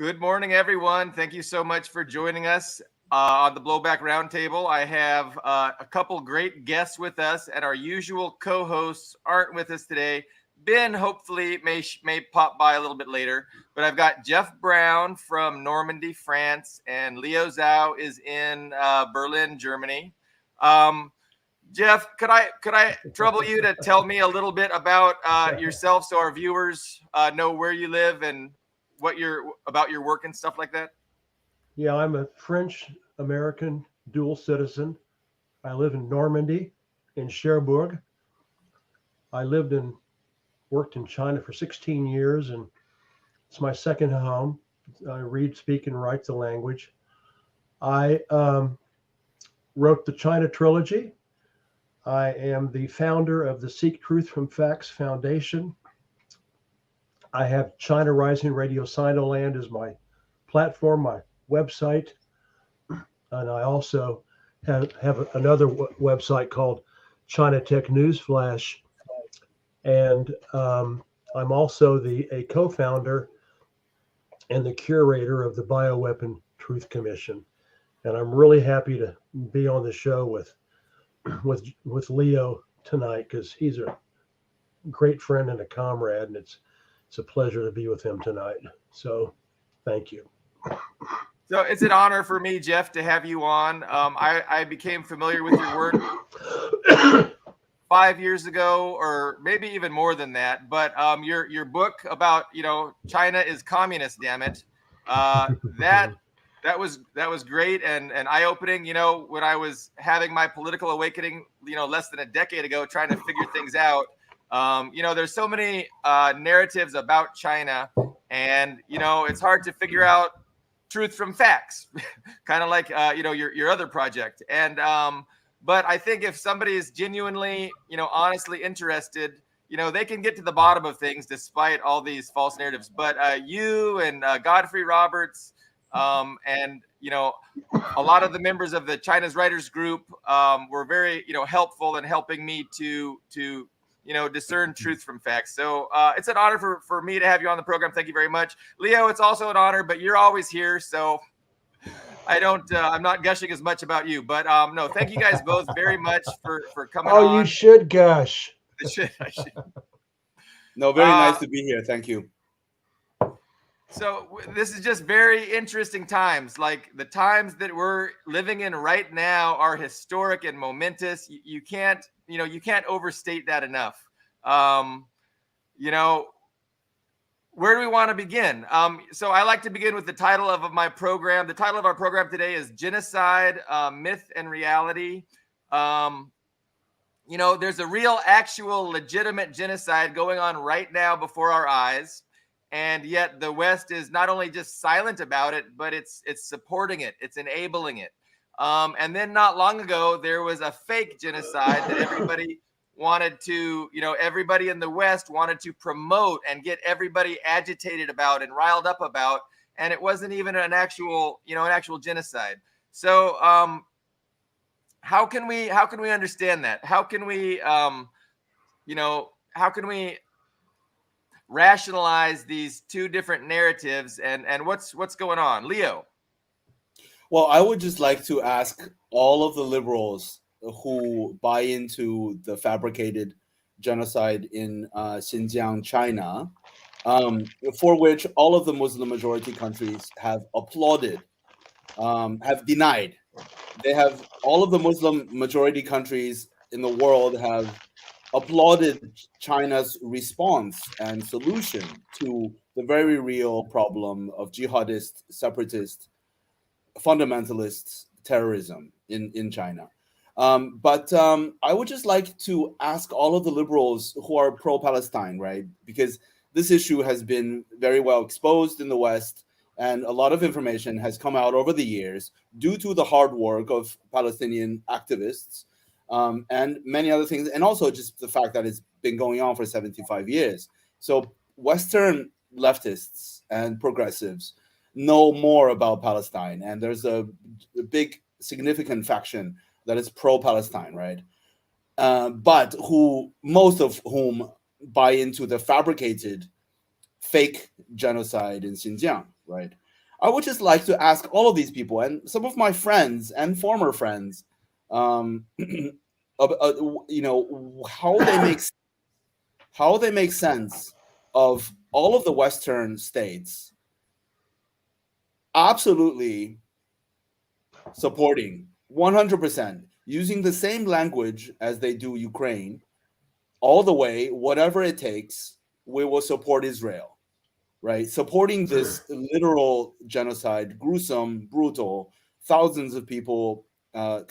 Good morning, everyone. Thank you so much for joining us on the Blowback Roundtable. I have a couple great guests with us, and our usual co-hosts aren't with us today. Ben hopefully may pop by a little bit later, but I've got Jeff Brown from Normandy, France, and Leo Zhao is in Berlin, Germany. Jeff, could I trouble you to tell me a little bit about yourself so our viewers know where you live and about your work and stuff like that? Yeah, I'm a French-American dual citizen. I live in Normandy, in Cherbourg. I worked in China for 16 years, and it's my second home. I read, speak, and write the language. I wrote the China trilogy. I am the founder of the Seek Truth from Facts Foundation. I have China Rising Radio Sinoland as my platform, my website, and I also have another website called China Tech News Flash, and I'm also a co-founder and the curator of the Bioweapon Truth Commission, and I'm really happy to be on the show with Leo tonight because he's a great friend and a comrade, and it's a pleasure to be with him tonight. So, thank you. So it's an honor for me, Jeff, to have you on. I became familiar with your work 5 years ago, or maybe even more than that. But your book about China is communist, damn it, that was great and eye-opening. When I was having my political awakening, less than a decade ago, trying to figure things out. There's so many narratives about China, and it's hard to figure out truth from facts, kind of like your other project. And but I think if somebody is genuinely honestly interested, they can get to the bottom of things despite all these false narratives. But you and Godfrey Roberts and a lot of the members of the China's Writers Group were very helpful in helping me to discern truth from facts. So it's an honor for me to have you on the program. Thank you very much. Leo, it's also an honor, but you're always here. So I'm not gushing as much about you, but no, thank you guys both very much for coming on. Oh, you should gush. I should. No, very nice to be here. Thank you. So this is just very interesting times. Like the times that we're living in right now are historic and momentous. You can't overstate that enough. Where do we want to begin? So I like to begin with the title of my program. The title of our program today is Genocide, Myth and Reality. There's a real, actual, legitimate genocide going on right now before our eyes. And yet the West is not only just silent about it, but it's supporting it. It's enabling it. And then not long ago, there was a fake genocide that everybody wanted to, everybody in the West wanted to promote and get everybody agitated about and riled up about. And it wasn't even an actual genocide. So how can we understand that? How can we, rationalize these two different narratives and what's going on? Leo? Well, I would just like to ask all of the liberals who buy into the fabricated genocide in Xinjiang, China, for which all of the Muslim majority countries have applauded, have denied. All of the Muslim majority countries in the world have applauded China's response and solution to the very real problem of jihadist, separatist, fundamentalist terrorism in China. But I would just like to ask all of the liberals who are pro-Palestine, right? Because this issue has been very well exposed in the West, and a lot of information has come out over the years due to the hard work of Palestinian activists and many other things, and also just the fact that it's been going on for 75 years. So Western leftists and progressives know more about Palestine, and there's a big, significant faction that is pro-Palestine, right? But most of whom buy into the fabricated, fake genocide in Xinjiang, right? I would just like to ask all of these people and some of my friends and former friends, you know, how they make sense of all of the Western states absolutely supporting 100%, using the same language as they do Ukraine, all the way, whatever it takes, we will support Israel, right? Supporting this literal genocide, gruesome, brutal, thousands of people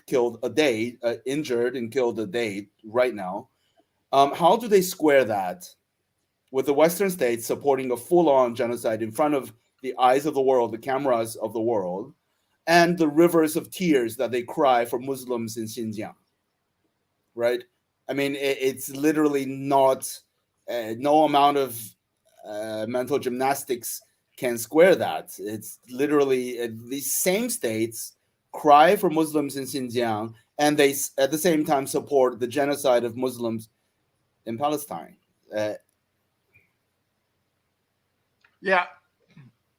killed a day, injured and killed a day right now. How do they square that with the Western states supporting a full-on genocide in front of the eyes of the world, the cameras of the world, and the rivers of tears that they cry for Muslims in Xinjiang, right? I mean, it's literally not, no amount of mental gymnastics can square that. It's literally these same states cry for Muslims in Xinjiang, and they at the same time support the genocide of Muslims in Palestine. Yeah,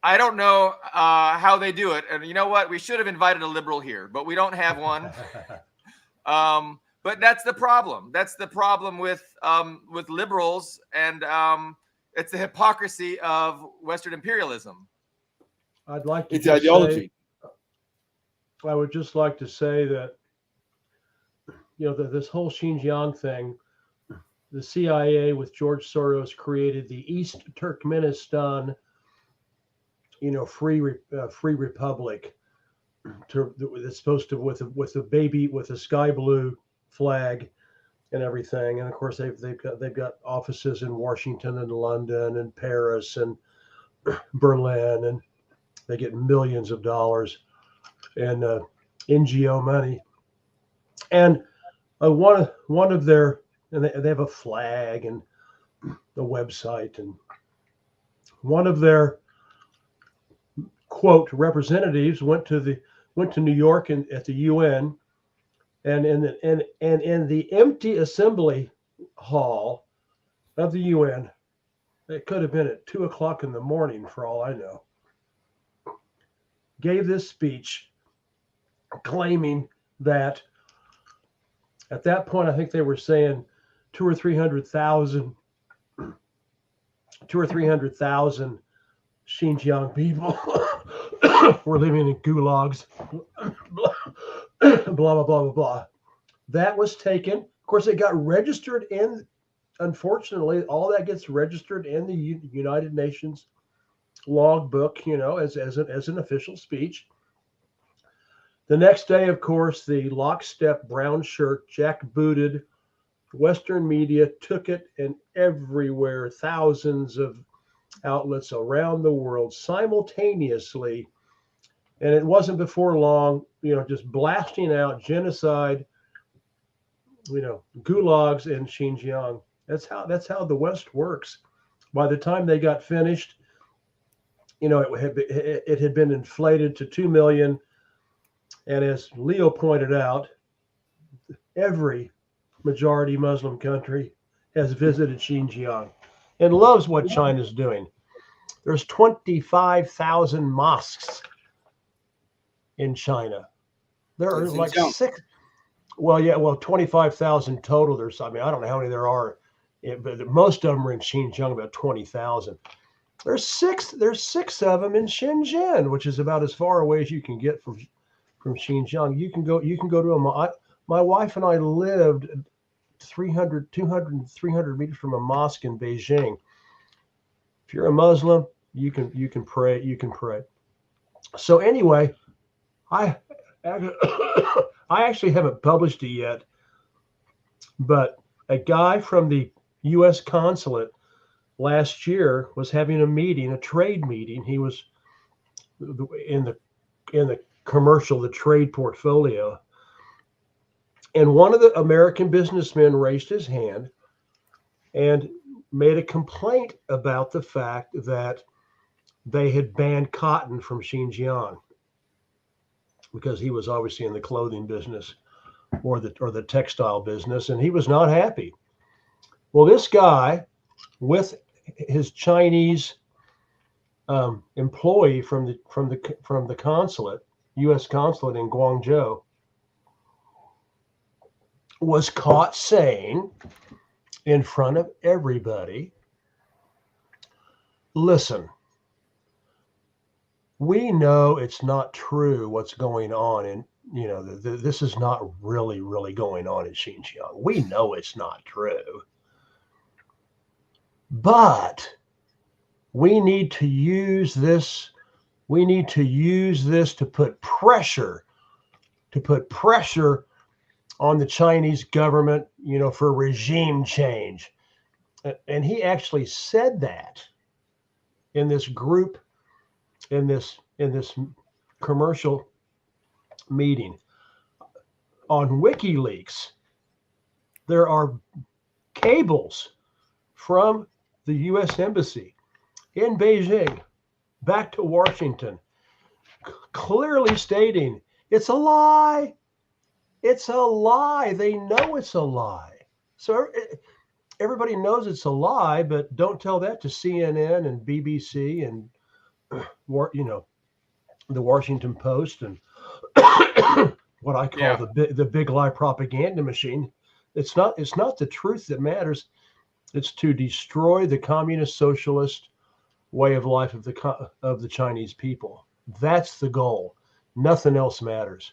I don't know how they do it. And you know what? We should have invited a liberal here, but we don't have one. But that's the problem. That's the problem with liberals, and it's the hypocrisy of Western imperialism. I'd like to It's ideology. I would just like to say that, you know, this whole Xinjiang thing, the CIA with George Soros created the East Turkmenistan, you know, free republic. It's supposed to with a baby with a sky blue flag and everything, and of course they've got offices in Washington and London and Paris and Berlin, and they get millions of dollars in NGO money. And one of their, and they have a flag and a website, and one of their quote representatives went to New York and at the UN, and in the empty assembly hall of the UN, it could have been at 2:00 in the morning for all I know, gave this speech claiming that at that point, I think they were saying 200,000 or 300,000 Xinjiang people were living in gulags, blah, blah, blah, blah, blah. That was taken. Of course, it got registered in, unfortunately, all that gets registered in the United Nations logbook, you know, as an official speech. The next day, of course, the lockstep brown shirt, jackbooted Western media took it, and everywhere, thousands of outlets around the world simultaneously. And it wasn't before long, you know, just blasting out genocide, you know, gulags in Xinjiang. That's how the West works. By the time they got finished, you know, it had been inflated to 2 million. And as Leo pointed out, every majority Muslim country has visited Xinjiang and loves what China's doing. There's 25,000 mosques in China. There are like 25,000 total. There's, I mean, I don't know how many there are, but most of them are in Xinjiang, about 20,000. There's six of them in Shenzhen, which is about as far away as you can get from Xinjiang. You can go to my wife and I lived 200 and 300 meters from a mosque in Beijing. If you're a Muslim, you can pray. You can pray. So anyway, I actually haven't published it yet, but a guy from the U.S. consulate last year was having a trade meeting. He was in the commercial, the trade portfolio. And one of the American businessmen raised his hand and made a complaint about the fact that they had banned cotton from Xinjiang, because he was obviously in the clothing business or the textile business, and he was not happy. Well, this guy with his Chinese employee from the consulate, U.S. consulate in Guangzhou, was caught saying in front of everybody, "Listen, we know it's not true what's going on, and this is not really going on in Xinjiang. We know it's not true, but we need to use this. We need to use this to put pressure on the Chinese government, for regime change." And he actually said that in this group, in this commercial meeting. On WikiLeaks, there are cables from the U.S. Embassy in Beijing back to Washington, clearly stating it's a lie. It's a lie. They know it's a lie. So everybody knows it's a lie, but don't tell that to CNN and BBC and the Washington Post and what I call the big lie propaganda machine. It's not the truth that matters. It's to destroy the communist socialist way of life of the Chinese people. That's the goal. Nothing else matters.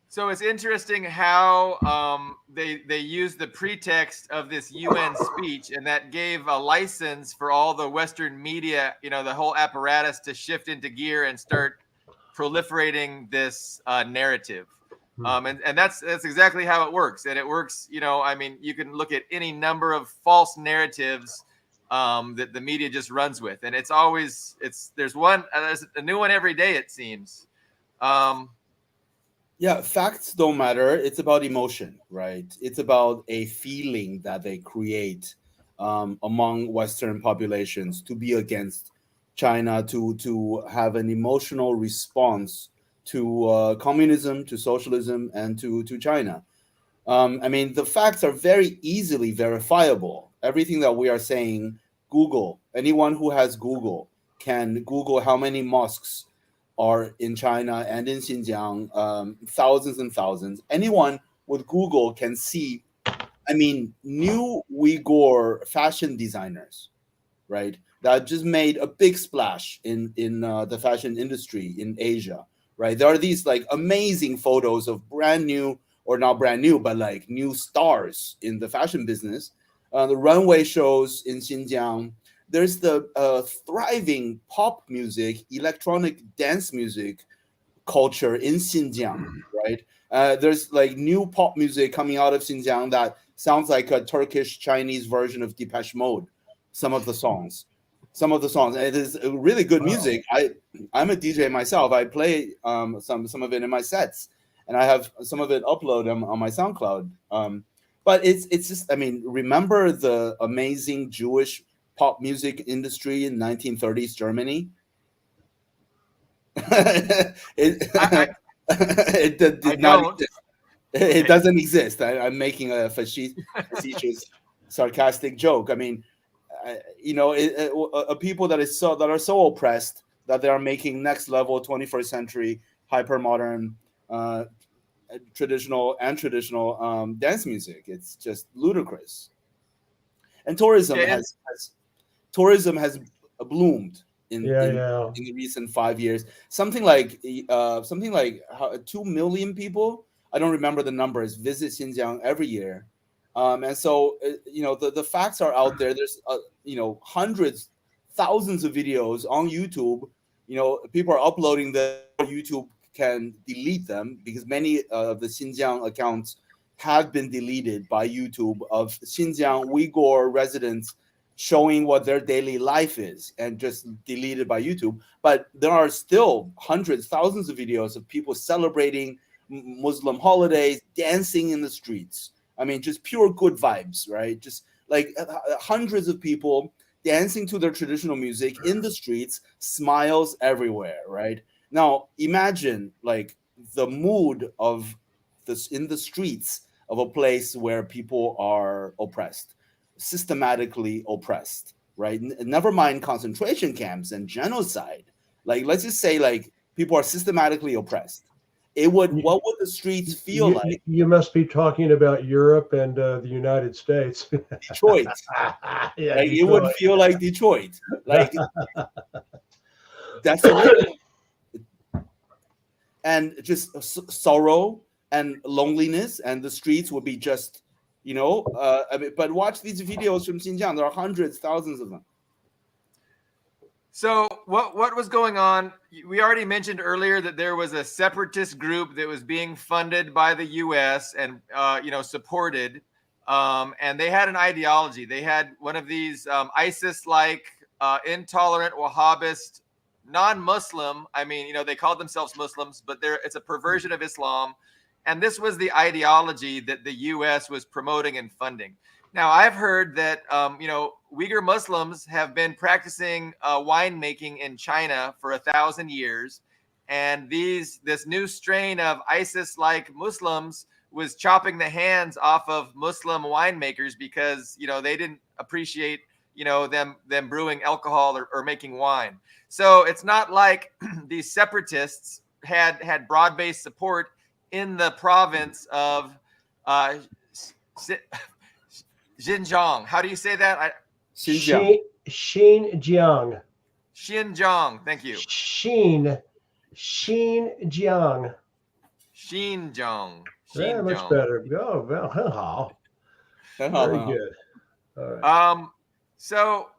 So it's interesting how they used the pretext of this UN speech, and that gave a license for all the Western media, the whole apparatus, to shift into gear and start proliferating this narrative. And that's exactly how it works. And it works, you can look at any number of false narratives that the media just runs with, and it's always there's a new one every day, it seems. Yeah, facts don't matter. It's about emotion, right? It's about a feeling that they create among Western populations to be against China, to have an emotional response to communism, to socialism, and to China. The facts are very easily verifiable. Everything that we are saying, Google, anyone who has Google can Google how many mosques are in China and in Xinjiang, thousands and thousands. Anyone with Google can see, new Uyghur fashion designers, right? That just made a big splash in the fashion industry in Asia, right? There are these like amazing photos of brand new, or not brand new, but like new stars in the fashion business. The runway shows in Xinjiang. There's the thriving pop music, electronic dance music culture in Xinjiang, right? There's like new pop music coming out of Xinjiang that sounds like a Turkish Chinese version of Depeche Mode. Some of the songs, it is really good music. I'm a DJ myself. I play some of it in my sets, and I have some of it uploaded on my SoundCloud. But it's just, remember the amazing Jewish pop music industry in 1930s Germany? It did not exist. It doesn't exist. I'm making a facetious, sarcastic joke. People that are so oppressed that they are making next level 21st century hyper modern traditional dance music. It's just ludicrous. And tourism has bloomed in the recent 5 years. Something like 2 million people, I don't remember the numbers, visit Xinjiang every year. And so the facts are out there. There's hundreds, thousands of videos on YouTube. People are uploading them. YouTube can delete them because many of the Xinjiang accounts have been deleted by YouTube of Xinjiang Uyghur residents showing what their daily life is, and just deleted by YouTube. But there are still hundreds, thousands of videos of people celebrating Muslim holidays, dancing in the streets. Just pure good vibes, right? Just like hundreds of people dancing to their traditional music in the streets, smiles everywhere, right? Now, imagine like the mood of this in the streets of a place where people are oppressed, systematically oppressed. right? Never mind concentration camps and genocide. Like, let's just say, like, people are systematically oppressed. What would the streets feel like? You must be talking about Europe and the United States. Detroit. Yeah, Like, it would Detroit. feel like Detroit. Like, desolate and just sorrow and loneliness, and the streets would be just, I mean, but watch these videos from Xinjiang. There are hundreds, thousands of them. So what was going on? We already mentioned earlier that there was a separatist group that was being funded by the U.S. and supported, and they had an ideology. They had one of these ISIS-like intolerant Wahhabist, non-Muslim. I mean, they called themselves Muslims, but it's a perversion of Islam, and this was the ideology that the U.S. was promoting and funding. Now, I've heard that, Uyghur Muslims have been practicing winemaking in China for 1,000 years. And this new strain of ISIS-like Muslims was chopping the hands off of Muslim winemakers because, they didn't appreciate, them brewing alcohol or making wine. So it's not like these separatists had broad-based support in the province of Xinjiang. How do you say that? Xinjiang. Xinjiang. Xinjiang. Thank you. Xinjiang. Xinjiang. Yeah, much better. Oh, well, 很好. Very good. All right. So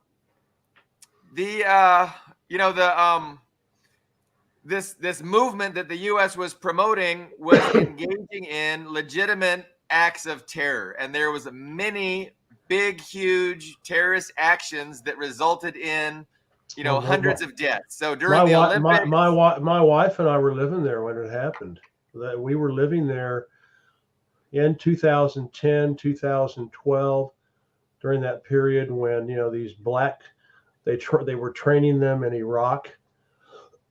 this movement that the U.S. was promoting was engaging in legitimate acts of terror, and there was many big, huge terrorist actions that resulted in, hundreds of deaths. So during the Olympics, my wife and I were living there when it happened. That we were living there in 2010, 2012, during that period when these black they were training them in Iraq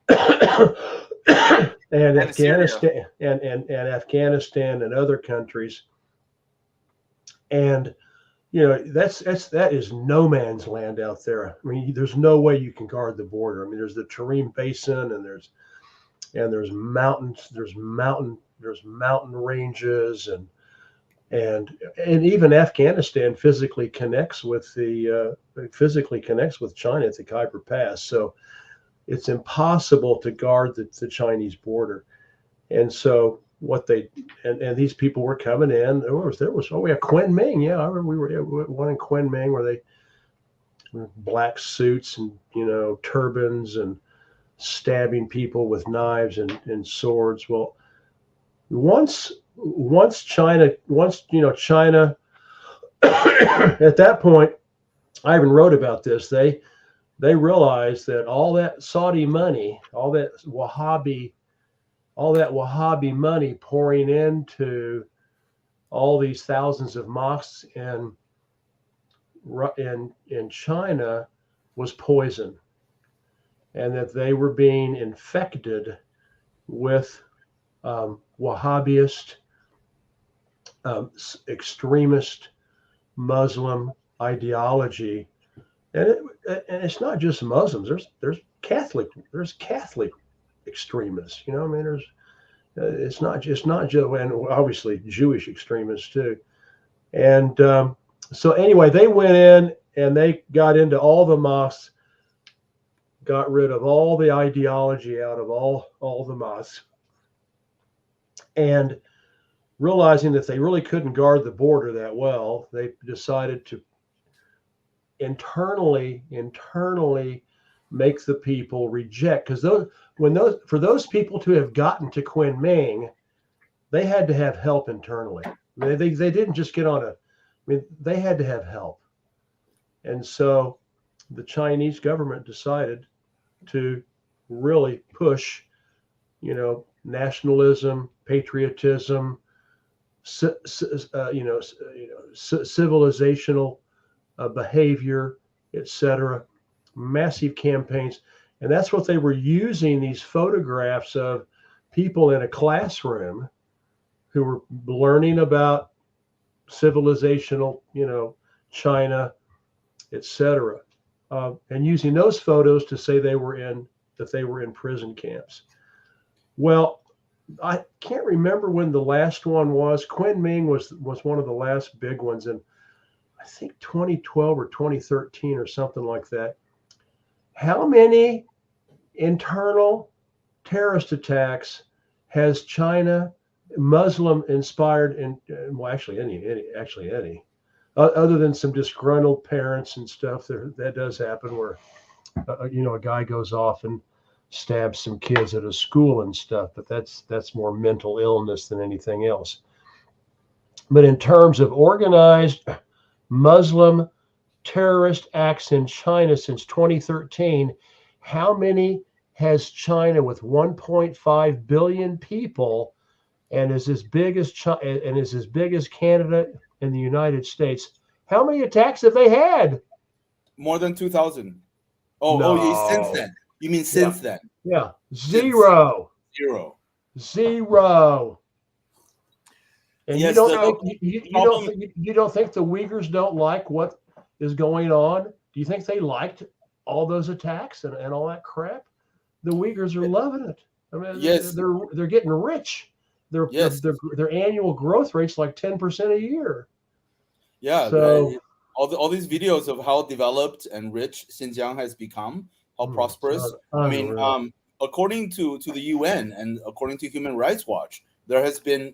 and Afghanistan and Afghanistan and other countries. And that is no man's land out there. I mean, there's no way you can guard the border. I mean, there's the Tarim Basin, and there's mountains, there's mountain ranges, and even Afghanistan physically connects with China at the Khyber Pass. So it's impossible to guard the Chinese border. And so and these people were coming in. There was Kunming. Yeah, I remember we were one in Kunming where they were black suits and turbans and stabbing people with knives and swords. Well, once China at that point, I even wrote about this. They realized that all that Saudi money, all that Wahhabi money pouring into all these thousands of mosques in China was poison, and that they were being infected with Wahhabist, extremist Muslim ideology, and it's not just Muslims. There's Catholic extremists. I mean, it's not just, and obviously Jewish extremists too. And so anyway, they went in and they got into all the mosques, got rid of all the ideology out of all the mosques, and realizing that they really couldn't guard the border that well, they decided to internally make the people reject, because for those people to have gotten to Kunming, they had to have help internally. They didn't just get they had to have help. And so the Chinese government decided to really push, nationalism, patriotism, civilizational behavior, etc. Massive campaigns. And that's what they were using, these photographs of people in a classroom who were learning about civilizational, China, etc. and using those photos to say they were in prison camps. Well, I can't remember when the last one was. Kunming was one of the last big ones in, I think, 2012 or 2013 or something like that. How many internal terrorist attacks has China, Muslim inspired, and well, actually any, other than some disgruntled parents and stuff, that does happen where a guy goes off and stabs some kids at a school and stuff, but that's more mental illness than anything else. But in terms of organized Muslim terrorist acts in China since 2013, how many has China, with 1.5 billion people, and is as big as Canada and the United States? How many attacks have they had? More than 2,000. Oh, No. since then. You mean since then? Yeah, zero. And yes, you don't think the Uyghurs don't like what is going on? Do you think they liked all those attacks and all that crap? The Uyghurs are loving it. I mean, yes, they're getting rich. Their annual growth rate's like 10% a year. Yeah. So all these videos of how developed and rich Xinjiang has become, how prosperous. I mean, according to the UN and according to Human Rights Watch, there has been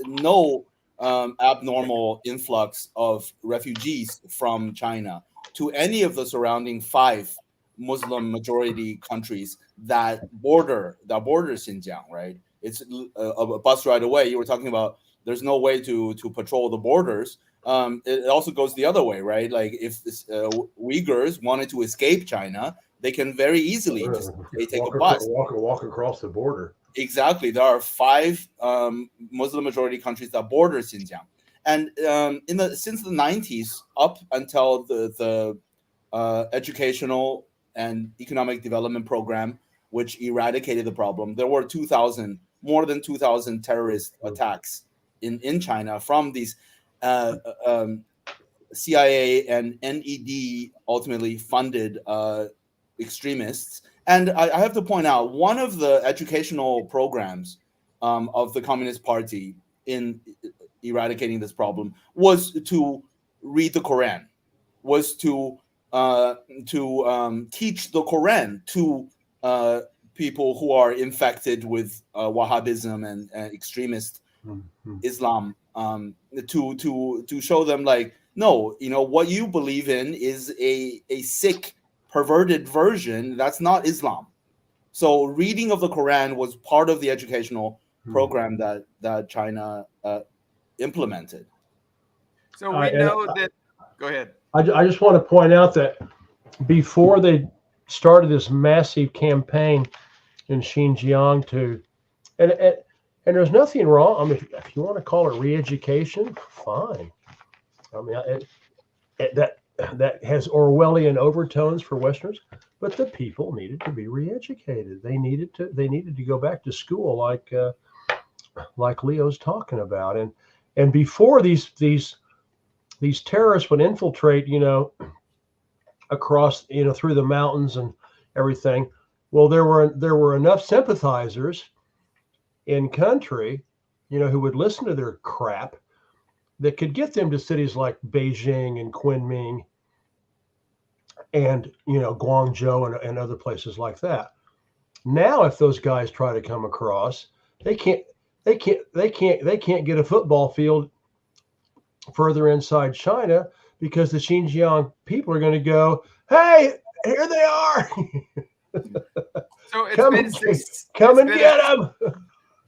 no abnormal influx of refugees from China to any of the surrounding 5 Muslim majority countries that border Xinjiang. Right? It's a bus ride away. You were talking about there's no way to patrol the borders. It also goes the other way, right? Like if Uyghurs wanted to escape China, they can very easily just take a bus, walk across the border. Exactly. There are 5 Muslim majority countries that border Xinjiang, and since the 90s up until the educational and economic development program, which eradicated the problem, there were more than 2,000 terrorist attacks in China from these CIA and NED ultimately funded extremists. And I have to point out, one of the educational programs of the Communist Party in eradicating this problem was to read the Quran, was to teach the Quran to people who are infected with Wahhabism and extremist Islam, to show them, like, no, what you believe in is a sick, perverted version. That's not Islam. So reading of the Quran was part of the educational program that China implemented. So we know that. Go ahead. I just want to point out that before they started this massive campaign in Xinjiang and there's nothing wrong. I mean, if you want to call it re-education, fine. I mean, that has Orwellian overtones for Westerners, but the people needed to be re-educated. They needed to go back to school, like Leo's talking about. And before these terrorists would infiltrate, across, through the mountains and everything. Well, there were enough sympathizers in country, who would listen to their crap, that could get them to cities like Beijing and Kunming and Guangzhou and other places like that. Now, if those guys try to come across, they can't get a football field further inside China, because the Xinjiang people are going to go, "Hey, here they are! So it's come and get them!"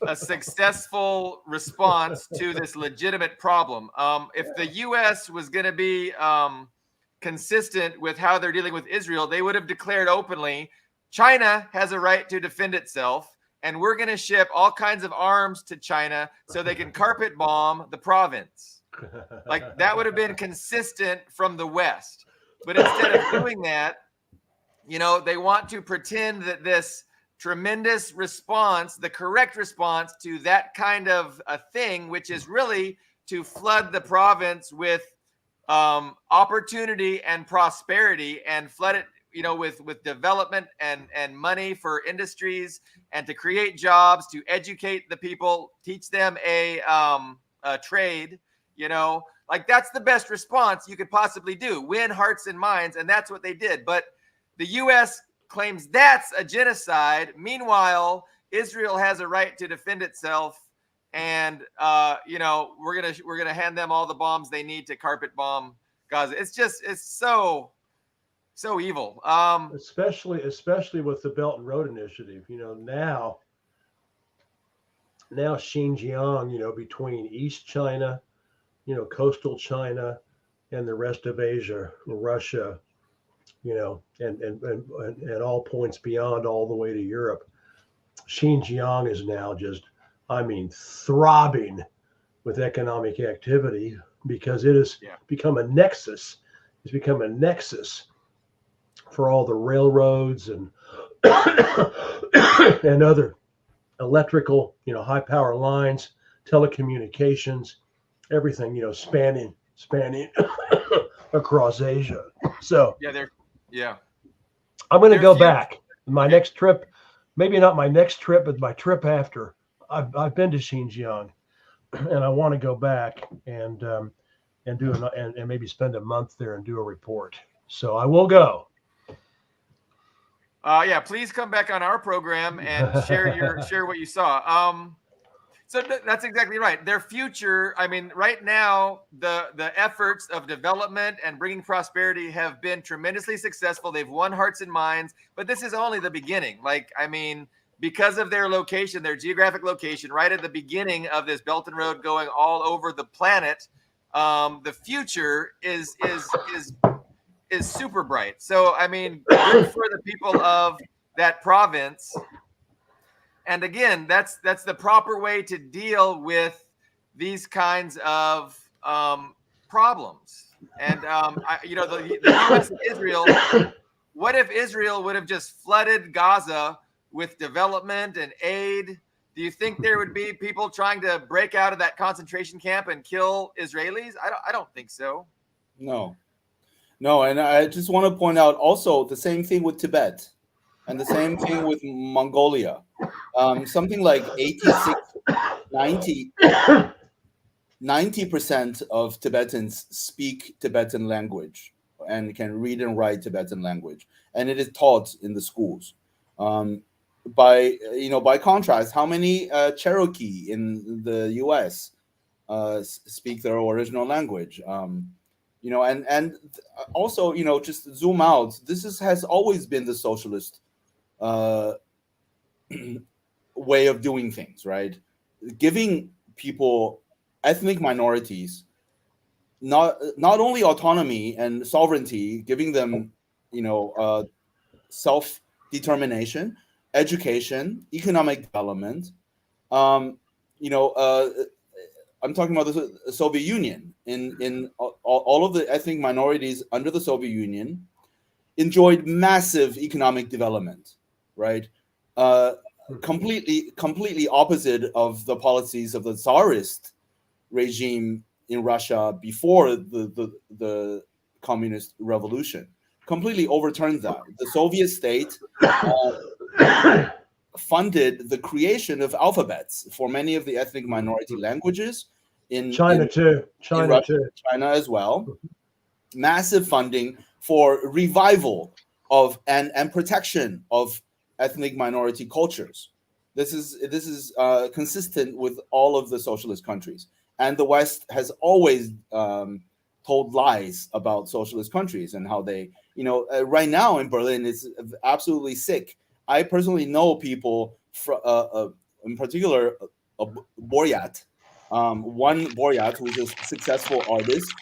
A successful response to this legitimate problem. If the U.S. was going to be consistent with how they're dealing with Israel, they would have declared openly, China has a right to defend itself, and we're going to ship all kinds of arms to China so they can carpet bomb the province. Like, that would have been consistent from the West. But instead of doing that, they want to pretend that this tremendous response, the correct response to that kind of a thing, which is really to flood the province with opportunity and prosperity, and flood it with development and money for industries and to create jobs, to educate the people, teach them a trade, like that's the best response you could possibly do, win hearts and minds. And that's what they did. But the U.S. claims that's a genocide. Meanwhile, Israel has a right to defend itself. And, we're going to hand them all the bombs they need to carpet bomb Gaza. It's so evil. Especially with the Belt and Road Initiative, now Xinjiang, between East China, coastal China and the rest of Asia, Russia, and all points beyond all the way to Europe. Xinjiang is now just, throbbing with economic activity because it has become a nexus. It's become a nexus for all the railroads and and other electrical, high power lines, telecommunications, everything, spanning across Asia. So I'm going to go back. My next trip, maybe not my next trip, but my trip after. I've been to Xinjiang, and I want to go back and do and maybe spend a month there and do a report. So I will go. Please come back on our program and share what you saw. So that's exactly right. Their future, right now, the efforts of development and bringing prosperity have been tremendously successful. They've won hearts and minds, but this is only the beginning. Because of their location, their geographic location, right at the beginning of this Belt and Road going all over the planet, the future is super bright. So, good for the people of that province. And again, that's the proper way to deal with these kinds of problems. And the U.S. and Israel. What if Israel would have just flooded Gaza with development and aid? Do you think there would be people trying to break out of that concentration camp and kill Israelis? I don't think so. No, and I just want to point out also the same thing with Tibet. And the same thing with Mongolia. Something like 90% of Tibetans speak Tibetan language and can read and write Tibetan language, and it is taught in the schools. By contrast, how many Cherokee in the U.S. Speak their original language? And also, just zoom out. This has always been the socialist way of doing things, right? Giving people, ethnic minorities, not only autonomy and sovereignty, giving them, self-determination, education, economic development. I'm talking about the Soviet Union. In all of the ethnic minorities under the Soviet Union enjoyed massive economic development, right? Completely opposite of the policies of the Tsarist regime in Russia before the communist revolution. Completely overturned that. The Soviet state funded the creation of alphabets for many of the ethnic minority languages in China too. China as well. Massive funding for revival of and protection of ethnic minority cultures. This is consistent with all of the socialist countries, and the West has always told lies about socialist countries and how they, right now in Berlin, it's absolutely sick. I personally know people, in particular, Boryat, one Boryat who's a successful artist,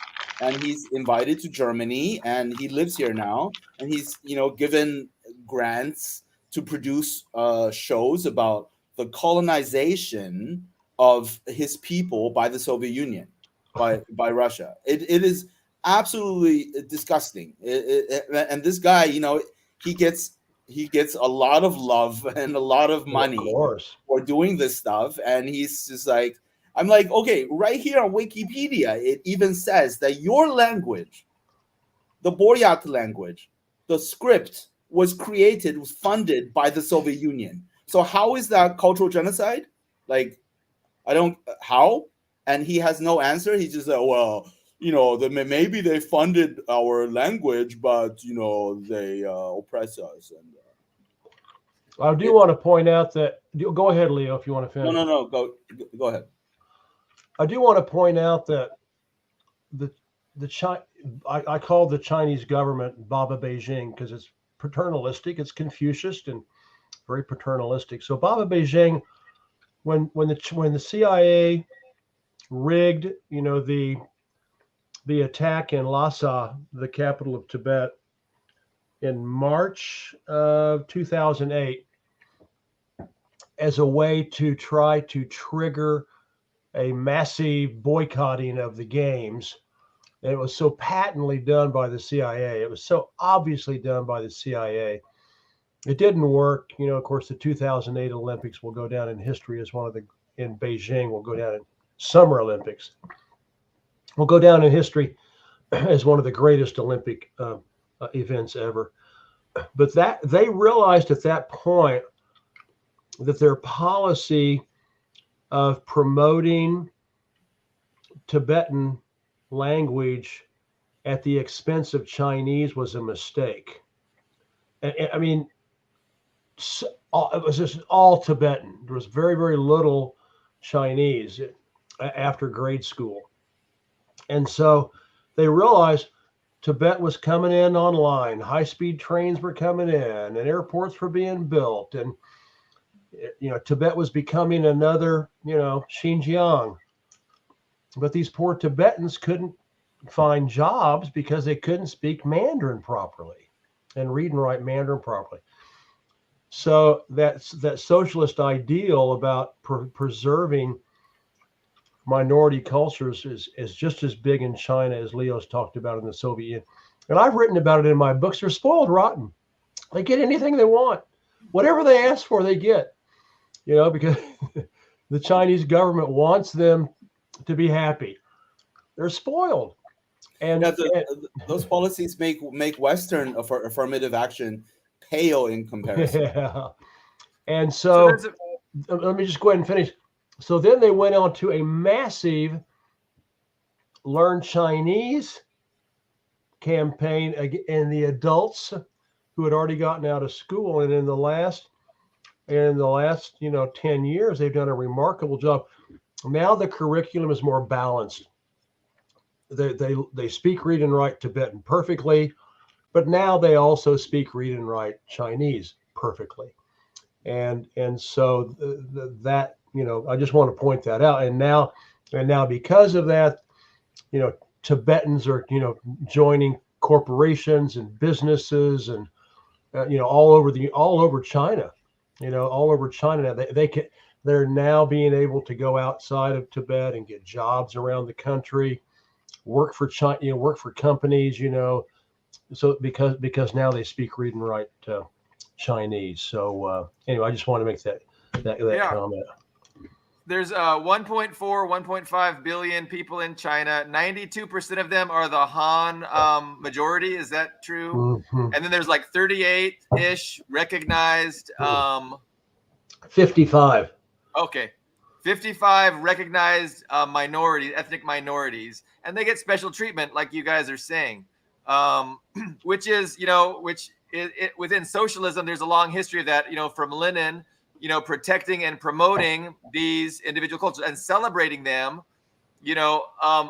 and he's invited to Germany, and he lives here now, and he's given grants to produce shows about the colonization of his people by the Soviet Union, by Russia. It is absolutely disgusting. And this guy, he gets a lot of love and a lot of money for doing this stuff, and he's just like, I'm like, okay, right here on Wikipedia, it even says that your language, the Boryat language, the script was funded by the Soviet Union. So how is that cultural genocide? Like, I don't, how? And he has no answer. He just said, well, maybe they funded our language, but, they oppress us. And I do want to point out that, go ahead, Leo, if you want to finish. no, go ahead. I do want to point out that I call the Chinese government Baba Beijing because it's paternalistic, it's Confucius and very paternalistic. So Baba Beijing, when the CIA rigged, the attack in Lhasa, the capital of Tibet, in March of 2008, as a way to try to trigger a massive boycotting of the games. And it was so patently done by the CIA. It was so obviously done by the CIA. It didn't work. Of course, the 2008 Olympics will go down in history as in Beijing, will go down in Summer Olympics. Will go down in history as one of the greatest Olympic events ever. But that they realized at that point that their policy of promoting Tibetan language at the expense of Chinese was a mistake. And I mean, it was just all Tibetan. There was very, very little Chinese after grade school. And so they realized Tibet was coming in online, high-speed trains were coming in, and airports were being built, and Tibet was becoming another, Xinjiang. But these poor Tibetans couldn't find jobs because they couldn't speak Mandarin properly and read and write Mandarin properly. So that socialist ideal about preserving minority cultures is just as big in China as Leo's talked about in the Soviet Union. And I've written about it in my books. They're spoiled rotten. They get anything they want. Whatever they ask for, they get, because the Chinese government wants them to be happy. They're spoiled. And those policies make Western affirmative action pale in comparison. Yeah. And so let me just go ahead and finish. So then they went on to a massive Learn Chinese campaign, and the adults who had already gotten out of school, and in the last 10 years, they've done a remarkable job. Now the curriculum is more balanced. They speak, read, and write Tibetan perfectly, but now they also speak, read, and write Chinese perfectly. And so that, I just want to point that out. And now because of that, Tibetans are, joining corporations and businesses and, all over China, all over China. Now they're now being able to go outside of Tibet and get jobs around the country, work for China, work for companies, so because now they speak, read, and write Chinese. So anyway, I just want to make that comment. There's 1.4, 1.5 billion people in China. 92% of them are the Han majority. Is that true? Mm-hmm. And then there's like 38-ish recognized. 55. Okay. 55 recognized ethnic minorities, and they get special treatment, like you guys are saying, which is, within socialism, there's a long history of that, from Lenin, protecting and promoting these individual cultures and celebrating them,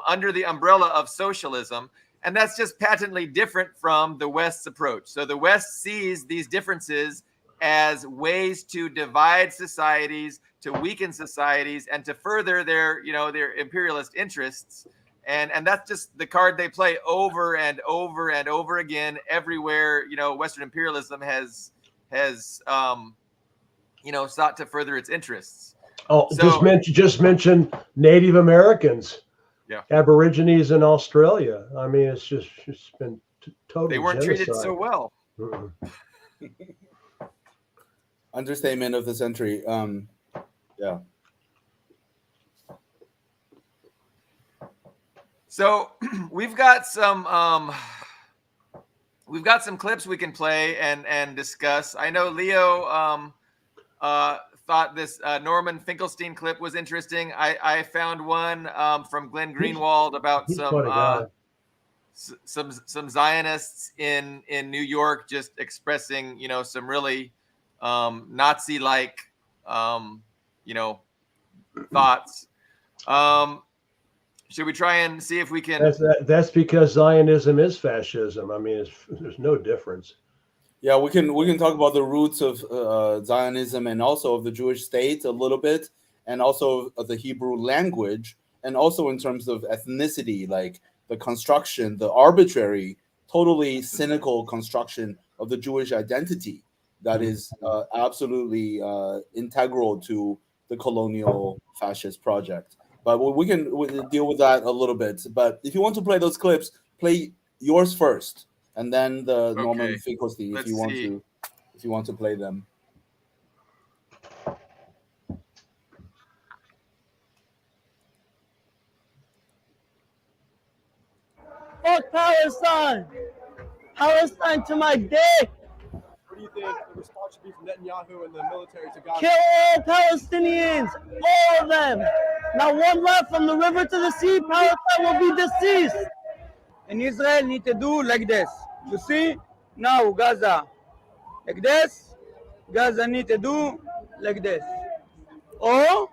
under the umbrella of socialism. And that's just patently different from the West's approach. So the West sees these differences as ways to divide societies, to weaken societies, and to further their imperialist interests. And that's just the card they play over and over and over again everywhere. Western imperialism has sought to further its interests. Oh, so, just mention Native Americans, Aborigines in Australia. I mean, it's been total. They weren't genocide. Treated so well. Understatement of the century. Yeah. So we've got some we've got some clips we can play and discuss. I know Leo thought this Norman Finkelstein clip was interesting. I found one from Glenn Greenwald about He's quite a guy. some Zionists in New York just expressing, some really Nazi-like, thoughts. Should we try and see if we can? That's because Zionism is fascism. I mean, there's no difference. Yeah, we can talk about the roots of Zionism and also of the Jewish state a little bit, and also of the Hebrew language, and also in terms of ethnicity, like the construction, the arbitrary, totally cynical construction of the Jewish identity that is absolutely integral to the colonial fascist project. But we can deal with that a little bit. But if you want to play those clips, play yours first, and then the Norman Finkelstein if you want to play them. Fuck Palestine! Palestine to my dick! What do you think the response should be from Netanyahu and the military to Gaza? Kill all Palestinians! All of them! Not one left from the river to the sea. Palestine will be deceased! And Israel need to do like this. You see? Now Gaza. Like this. Gaza need to do like this. Or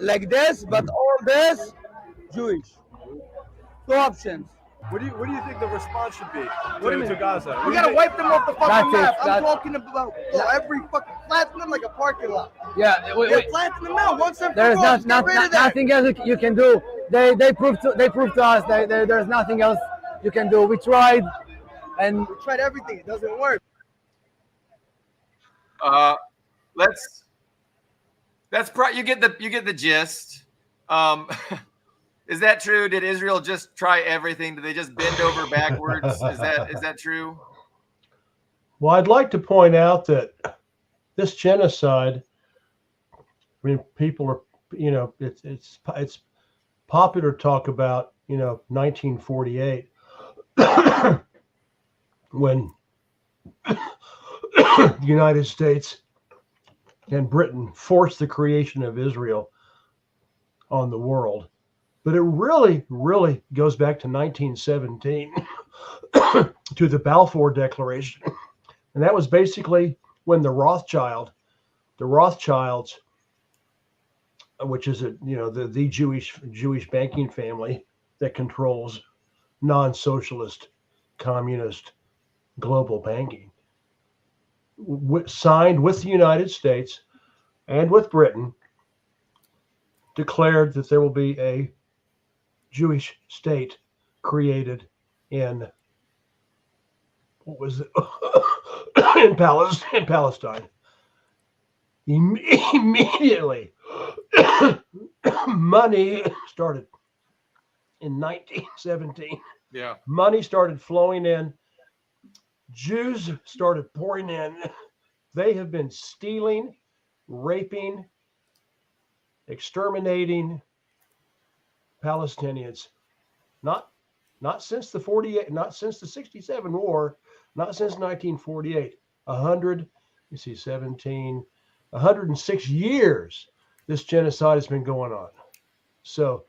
like this, but all this Jewish. Two options. What do you think the response should be to Gaza? We gotta wipe them off the fucking map. I'm That's- talking about every fucking planting them like a parking lot. Yeah, They're planting them out once and for there's all. Get rid of that. nothing else you can do. They proved to us that there's nothing else you can do. We tried, and We tried everything. It doesn't work. You get the gist. Is that true? Did Israel just try everything? Did they just bend over backwards? Is that true? Well, I'd like to point out that this genocide, I mean, people are, it's popular to talk about, 1948 when the United States and Britain forced the creation of Israel on the world. But it really, really goes back to 1917 to the Balfour Declaration. And that was basically when the Rothschilds, which is the Jewish banking family that controls non-socialist, communist, global banking, signed with the United States and with Britain, declared that there will be a Jewish state created in in Palestine. Immediately, money started in 1917. Yeah. Money started flowing in. Jews started pouring in. They have been stealing, raping, exterminating Palestinians, not since the 67 war, not since 1948. 106 years this genocide has been going on. So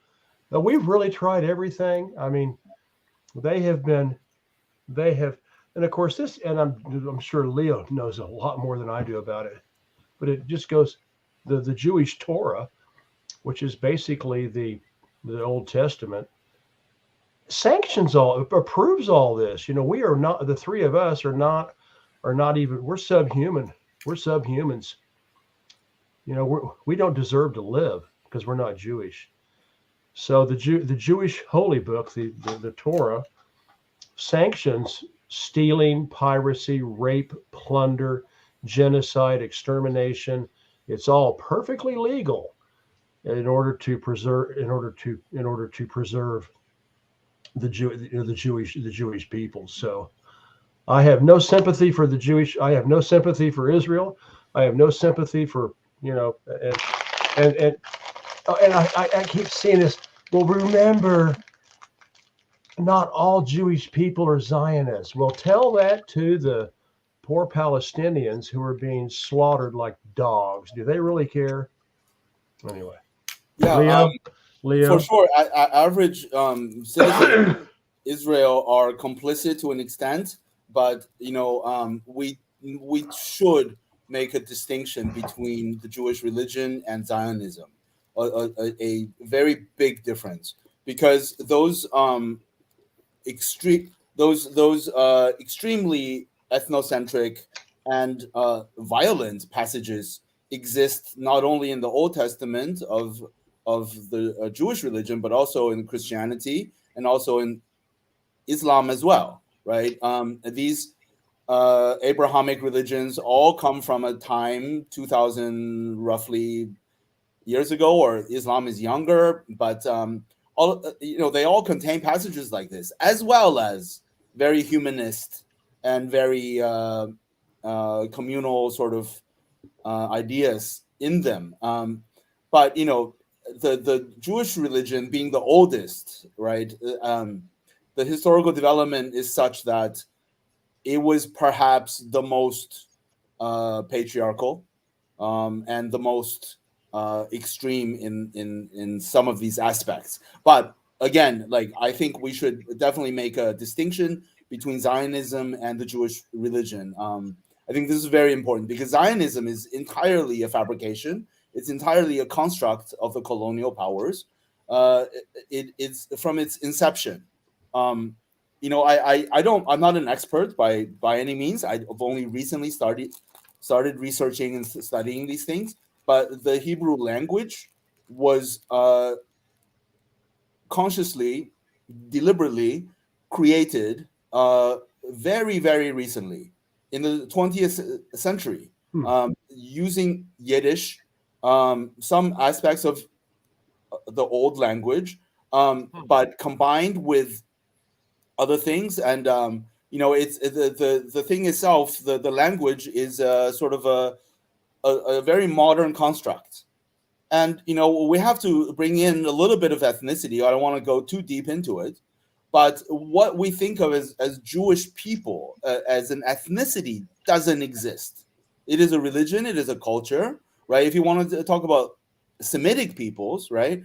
we've really tried everything. I mean, they have, and of course this, and I'm sure Leo knows a lot more than I do about it, but it just goes, the Jewish Torah, which is basically the Old Testament, approves all this. We are not, the three of us are not even, we're subhuman. We're subhumans. We don't deserve to live because we're not Jewish. So the Jewish holy book, the Torah, sanctions stealing, piracy, rape, plunder, genocide, extermination. It's all perfectly legal in order to preserve the Jewish people. So I have no sympathy for the Jewish. I have no sympathy for Israel. I have no sympathy for and I keep seeing this. Well, remember not all Jewish people are Zionists. Well, tell that to the poor Palestinians who are being slaughtered like dogs. Do they really care? Anyway, Yeah, Leo, for Leo. sure. Average citizens of Israel are complicit to an extent, but we should make a distinction between the Jewish religion and Zionism, a very big difference, because those extremely ethnocentric and violent passages exist not only in the Old Testament of the Jewish religion, but also in Christianity and also in Islam as well, right? These Abrahamic religions all come from a time 2000 roughly years ago, or Islam is younger, but they all contain passages like this, as well as very humanist and very communal sort of ideas in them. But the Jewish religion being the oldest, right? The historical development is such that it was perhaps the most patriarchal and the most extreme in some of these aspects. But again, like, I think we should definitely make a distinction between Zionism and the Jewish religion. I think this is very important because Zionism is entirely a fabrication. It's entirely a construct of the colonial powers. It's from its inception. I'm not an expert by any means. I've only recently started researching and studying these things. But the Hebrew language was consciously, deliberately created very, very recently in the 20th century, using Yiddish, some aspects of the old language, but combined with other things. And it's the thing itself. The language is sort of a very modern construct. And we have to bring in a little bit of ethnicity. I don't want to go too deep into it, but what we think of as Jewish people, as an ethnicity, doesn't exist. It is a religion, it is a culture, right? If you wanted to talk about Semitic peoples, right,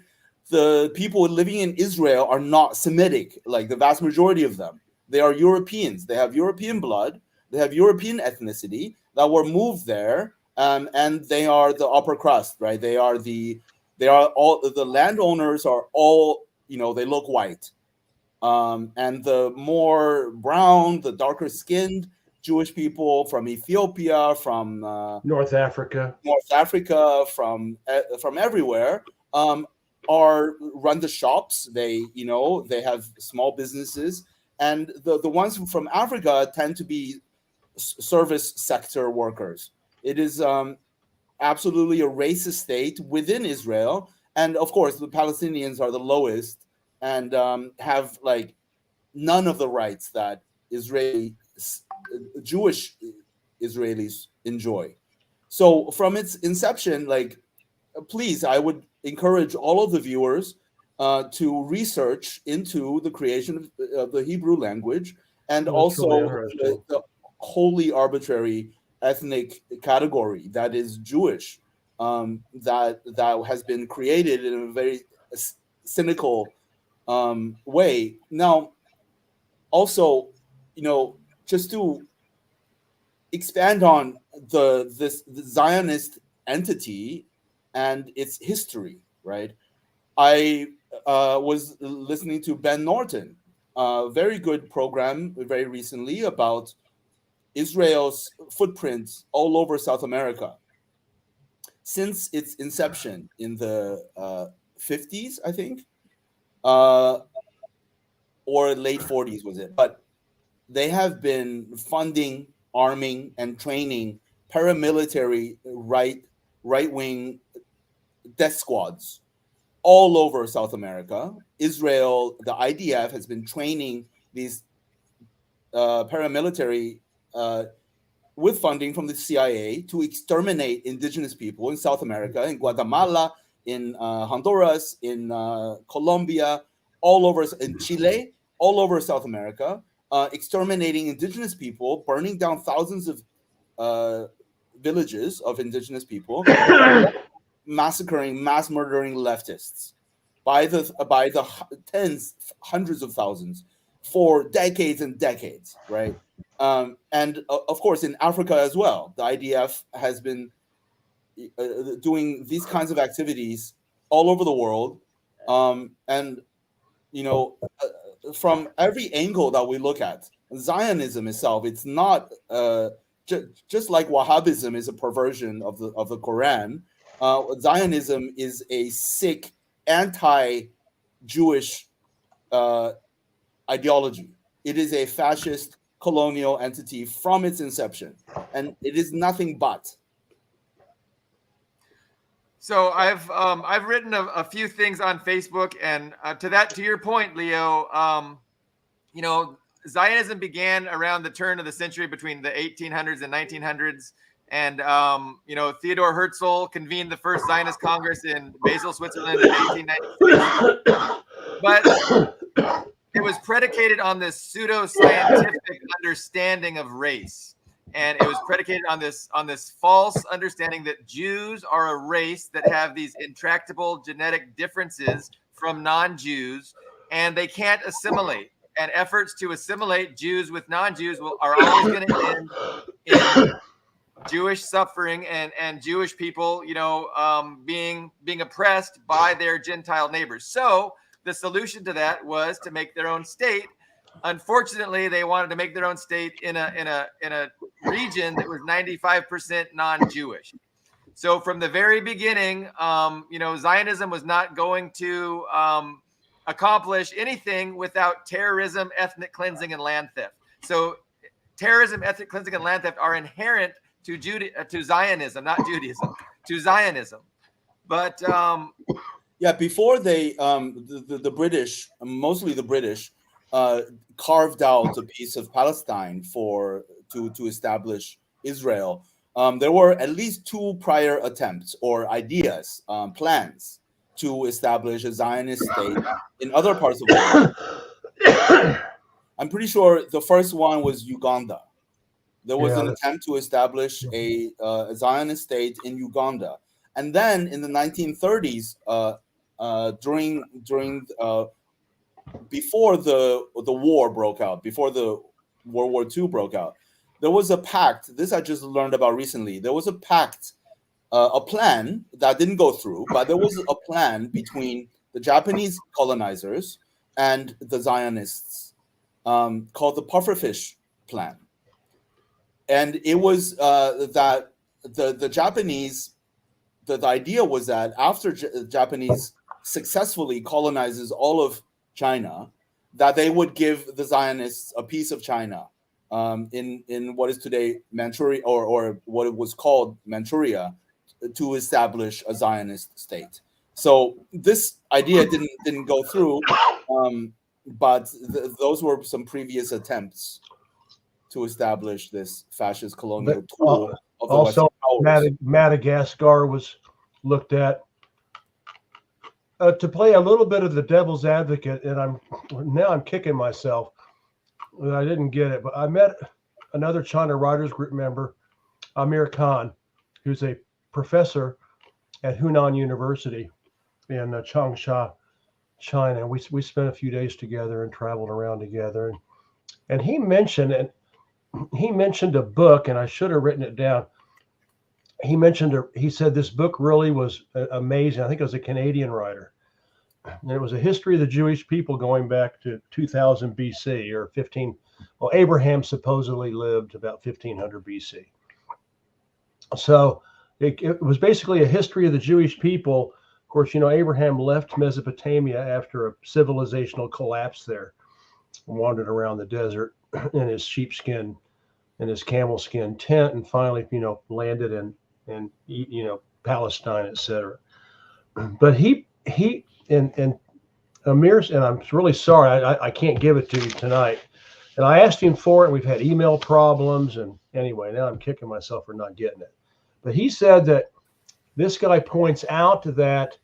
the people living in Israel are not Semitic, like the vast majority of them. They are Europeans. They have European blood. They have European ethnicity that were moved there, and they are the upper crust, right? They are all the landowners are all, they look white, and the more brown, the darker skinned Jewish people from Ethiopia, from North Africa, from everywhere, are run the shops. They have small businesses, and the ones from Africa tend to be service sector workers. It is absolutely a racist state within Israel, and of course the Palestinians are the lowest and have like none of the rights that Jewish Israelis enjoy. So from its inception, like, please, I would encourage all of the viewers to research into the creation of the Hebrew language, and also the wholly arbitrary ethnic category that is Jewish, that has been created in a very cynical way. Now, also, just to expand on the Zionist entity and its history, right? I was listening to Ben Norton, a very good program very recently about Israel's footprints all over South America since its inception in the 50s, I think, or late 40s was it? But they have been funding, arming, and training paramilitary right-wing death squads all over South America. Israel, the IDF, has been training these paramilitary with funding from the CIA to exterminate indigenous people in South America, in Guatemala, in Honduras, in Colombia, all over, in Chile, all over South America, exterminating indigenous people, burning down thousands of villages of indigenous people, massacring, mass murdering leftists by the tens, hundreds of thousands for decades and decades, right? And of course, in Africa as well, the IDF has been doing these kinds of activities all over the world, and from every angle that we look at, Zionism itself, it's not just like Wahhabism is a perversion of the Quran. Zionism is a sick, anti-Jewish ideology. It is a fascist colonial entity from its inception, and it is nothing but. So I've written a few things on Facebook, and to your point, Leo, Zionism began around the turn of the century between the 1800s and 1900s, and Theodor Herzl convened the first Zionist Congress in Basel, Switzerland in 1896. But it was predicated on this pseudo-scientific understanding of race. And it was predicated on this false understanding that Jews are a race that have these intractable genetic differences from non-Jews, and they can't assimilate. And efforts to assimilate Jews with non-Jews are always going to end in Jewish suffering and Jewish people, being oppressed by their Gentile neighbors. So the solution to that was to make their own state. Unfortunately, they wanted to make their own state in a region that was 95% non-Jewish. So from the very beginning, Zionism was not going to accomplish anything without terrorism, ethnic cleansing, and land theft. So terrorism, ethnic cleansing, and land theft are inherent to Zionism, not Judaism, to Zionism. But before they, the British, mostly the British, carved out a piece of Palestine to establish Israel. There were at least two prior attempts or ideas, plans to establish a Zionist state in other parts of the world. I'm pretty sure the first one was Uganda. There was an attempt to establish a Zionist state in Uganda, and then in the 1930s, during before the war broke out, before the World War II broke out, there was a pact. This I just learned about recently. There was a pact, a plan that didn't go through, but there was a plan between the Japanese colonizers and the Zionists called the Pufferfish Plan. And it was that the Japanese, the idea was that after Japanese successfully colonizes all of China, that they would give the Zionists a piece of China in what is today Manchuria, or what it was called Manchuria, to establish a Zionist state. So this idea didn't go through, but those were some previous attempts to establish this fascist colonial tool of the also, Western powers. Madagascar was looked at. To play a little bit of the devil's advocate, and I'm kicking myself that I didn't get it, but I met another China Writers Group member, Amir Khan, who's a professor at Hunan University in Changsha, China. We spent a few days together and traveled around together, and he mentioned a book, and I should have written it down. He said this book really was amazing. I think it was a Canadian writer. And it was a history of the Jewish people going back to 2000 BC or 15. Well, Abraham supposedly lived about 1500 BC. So it was basically a history of the Jewish people. Of course, Abraham left Mesopotamia after a civilizational collapse there, wandered around the desert in his sheepskin and his camel skin tent, and finally, landed in Palestine, etc. But he and Amir's, and I'm really sorry I can't give it to you tonight. And I asked him for it, and we've had email problems, and anyway, now I'm kicking myself for not getting it. But he said that this guy points out that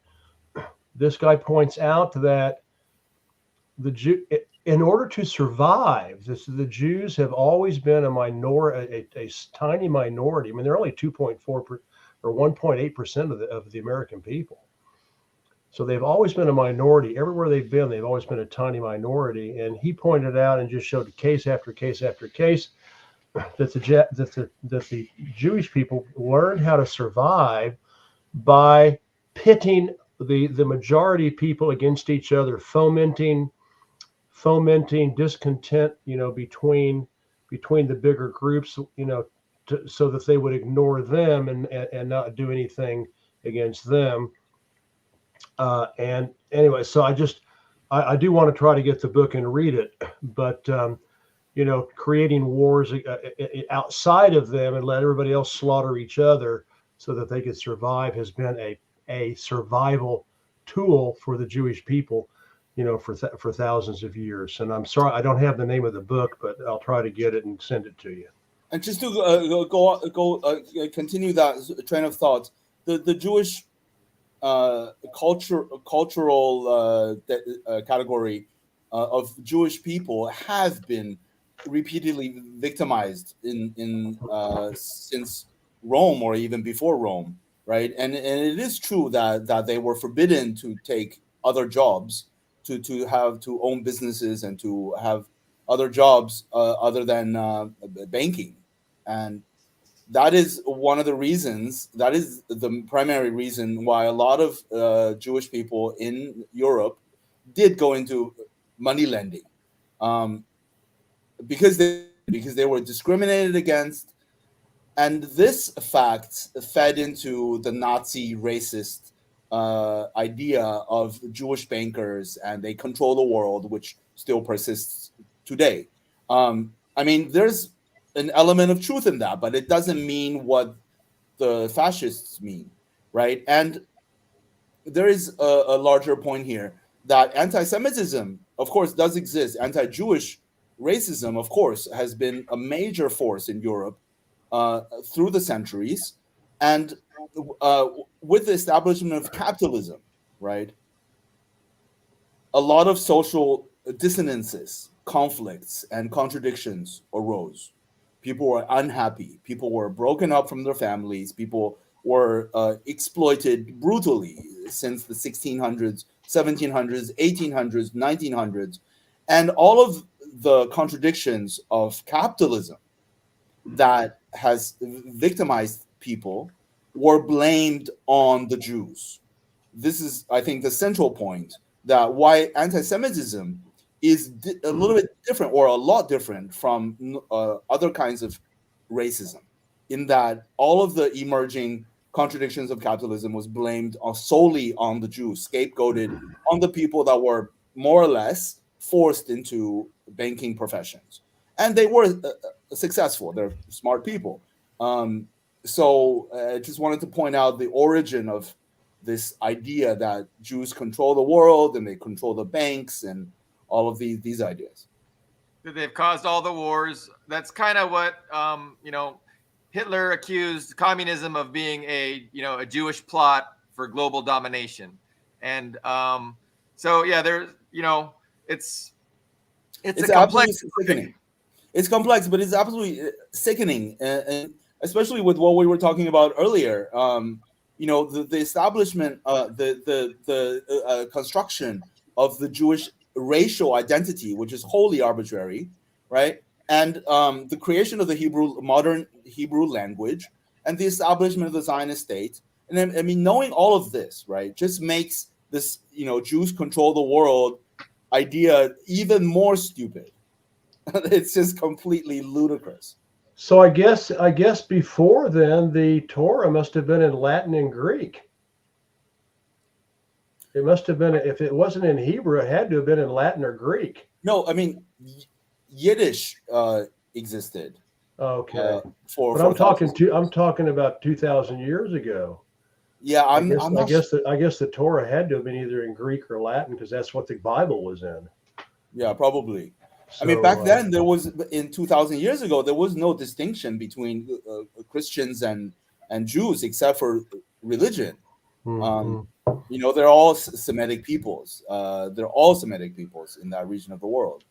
in order to survive, the Jews have always been a tiny minority. I mean, they're only 2.4 or 1.8% of the American people. So they've always been a minority. Everywhere they've been, they've always been a tiny minority. And he pointed out and just showed case after case after case that the Jewish people learned how to survive by pitting the majority people against each other, fomenting discontent, between the bigger groups, so that they would ignore them and not do anything against them. And anyway, so I do want to try to get the book and read it, but creating wars outside of them and let everybody else slaughter each other so that they could survive has been a survival tool for the Jewish people, for thousands of years. And I'm sorry, I don't have the name of the book, but I'll try to get it and send it to you. And just to continue that train of thought, the Jewish cultural category of Jewish people have been repeatedly victimized in since Rome, or even before Rome, right? And it is true that they were forbidden to take other jobs, to own businesses and to have other jobs other than banking. And that is one of the reasons, that is the primary reason why a lot of Jewish people in Europe did go into money lending, because they were discriminated against. And this fact fed into the Nazi racist idea of Jewish bankers, and they control the world, which still persists today. I mean, there's an element of truth in that, but it doesn't mean what the fascists mean, right? And there is a larger point here, that anti-Semitism, of course, does exist. Anti-Jewish racism, of course, has been a major force in Europe through the centuries. And with the establishment of capitalism, right, a lot of social dissonances, conflicts, and contradictions arose. People were unhappy. People were broken up from their families. People were exploited brutally since the 1600s, 1700s, 1800s, 1900s. And all of the contradictions of capitalism that has victimized people were blamed on the Jews. This is, I think, the central point, that why anti-Semitism is a little bit different, or a lot different, from other kinds of racism, in that all of the emerging contradictions of capitalism was blamed solely on the Jews, scapegoated on the people that were more or less forced into banking professions. And they were successful. They're smart people. So I just wanted to point out the origin of this idea that Jews control the world and they control the banks and all of these ideas. That they've caused all the wars. That's kind of what Hitler accused communism of being a Jewish plot for global domination. And so yeah, there's it's a complex sickening. It's complex, but it's absolutely sickening, and especially with what we were talking about earlier. The establishment, the construction of the Jewish racial identity, which is wholly arbitrary, right? And the creation of the modern Hebrew language, and the establishment of the Zionist state. And I mean, knowing all of this, right, just makes this, Jews control the world idea even more stupid. It's just completely ludicrous. So I guess before then, the Torah must have been in Latin and Greek. It must have been, if it wasn't in Hebrew, it had to have been in Latin or Greek. No, I mean, Yiddish existed. Okay. But I'm talking about 2,000 years ago. Yeah, I guess the Torah had to have been either in Greek or Latin, because that's what the Bible was in. Yeah, probably. So, I mean, back then in 2,000 years ago, there was no distinction between Christians and Jews, except for religion. Mm-hmm. They're all Semitic peoples. They're all Semitic peoples in that region of the world.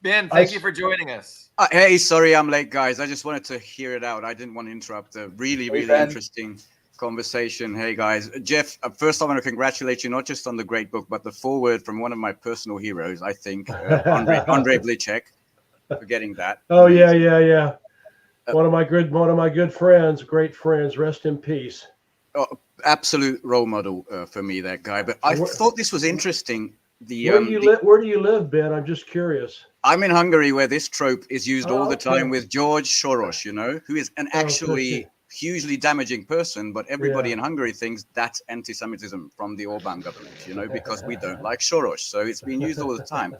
Ben, thank you for joining us. Hey, sorry I'm late, guys. I just wanted to hear it out. I didn't want to interrupt a really interesting conversation. Hey, guys. Jeff, first I want to congratulate you not just on the great book, but the foreword from one of my personal heroes, I think, Andrei Blicek, for getting that. Oh, yeah. One of my good friends, great friends. Rest in peace. Absolute role model for me, that guy. But I thought this was interesting. Where do you live, Ben? I'm just curious. I'm in Hungary, where this trope is used all the time with George Soros, who is an actually hugely damaging person, but everybody in Hungary thinks that's anti-Semitism from the Orban government, because we don't like Soros. So it's being used all the time.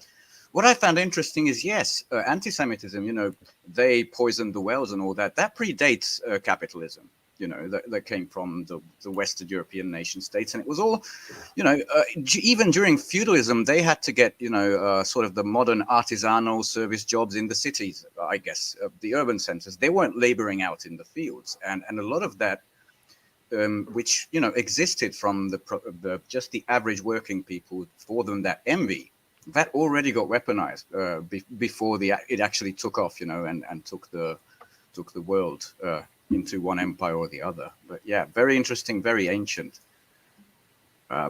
What I found interesting is, yes, anti-Semitism, they poisoned the wells and all that. That predates capitalism. That came from the Western European nation states. And it was all, even during feudalism, they had to get, sort of the modern artisanal service jobs in the cities, I guess, the urban centers. They weren't laboring out in the fields. And a lot of that, which, existed from just the average working people, for them, that envy, that already got weaponized before it actually took off, and took the world into one empire or the other. But yeah, very interesting, very ancient.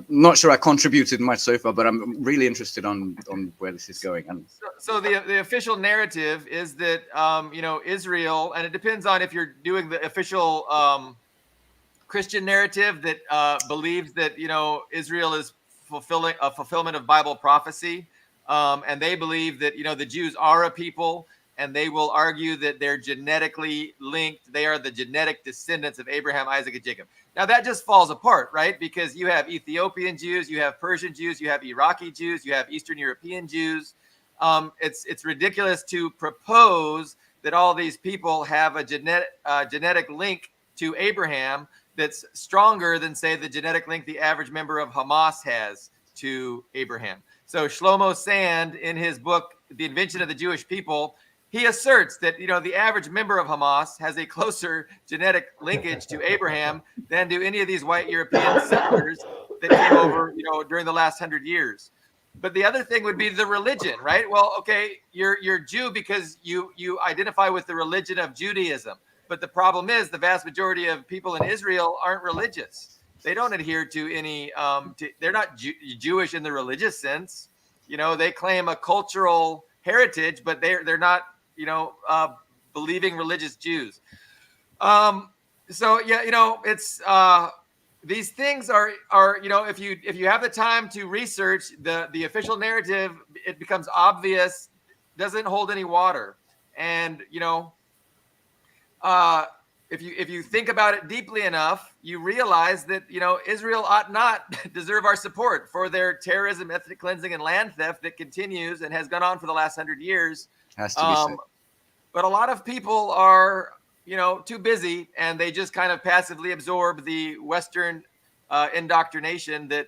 Not sure I contributed much so far, but I'm really interested on where this is going. And so the official narrative is that Israel, and it depends on if you're doing the official Christian narrative that believes that Israel is fulfilling a fulfillment of Bible prophecy, and they believe that the Jews are a people. And they will argue that they're genetically linked. They are the genetic descendants of Abraham, Isaac, and Jacob. Now, that just falls apart, right? Because you have Ethiopian Jews, you have Persian Jews, you have Iraqi Jews, you have Eastern European Jews. It's ridiculous to propose that all these people have a genetic link to Abraham that's stronger than, say, the genetic link the average member of Hamas has to Abraham. So Shlomo Sand, in his book, The Invention of the Jewish People, he asserts that, the average member of Hamas has a closer genetic linkage to Abraham than do any of these white European settlers that came over, during the last 100 years. But the other thing would be the religion, right? Well, okay, you're Jew because you identify with the religion of Judaism. But the problem is the vast majority of people in Israel aren't religious. They don't adhere to any, they're not Jewish in the religious sense. They claim a cultural heritage, but they're not, believing religious Jews. So yeah, it's these things are if you have the time to research the official narrative, it becomes obvious, doesn't hold any water. And if you think about it deeply enough, you realize that Israel ought not deserve our support for their terrorism, ethnic cleansing, and land theft that continues and has gone on for the last 100 years. Has to be said. But a lot of people are, too busy, and they just kind of passively absorb the Western indoctrination that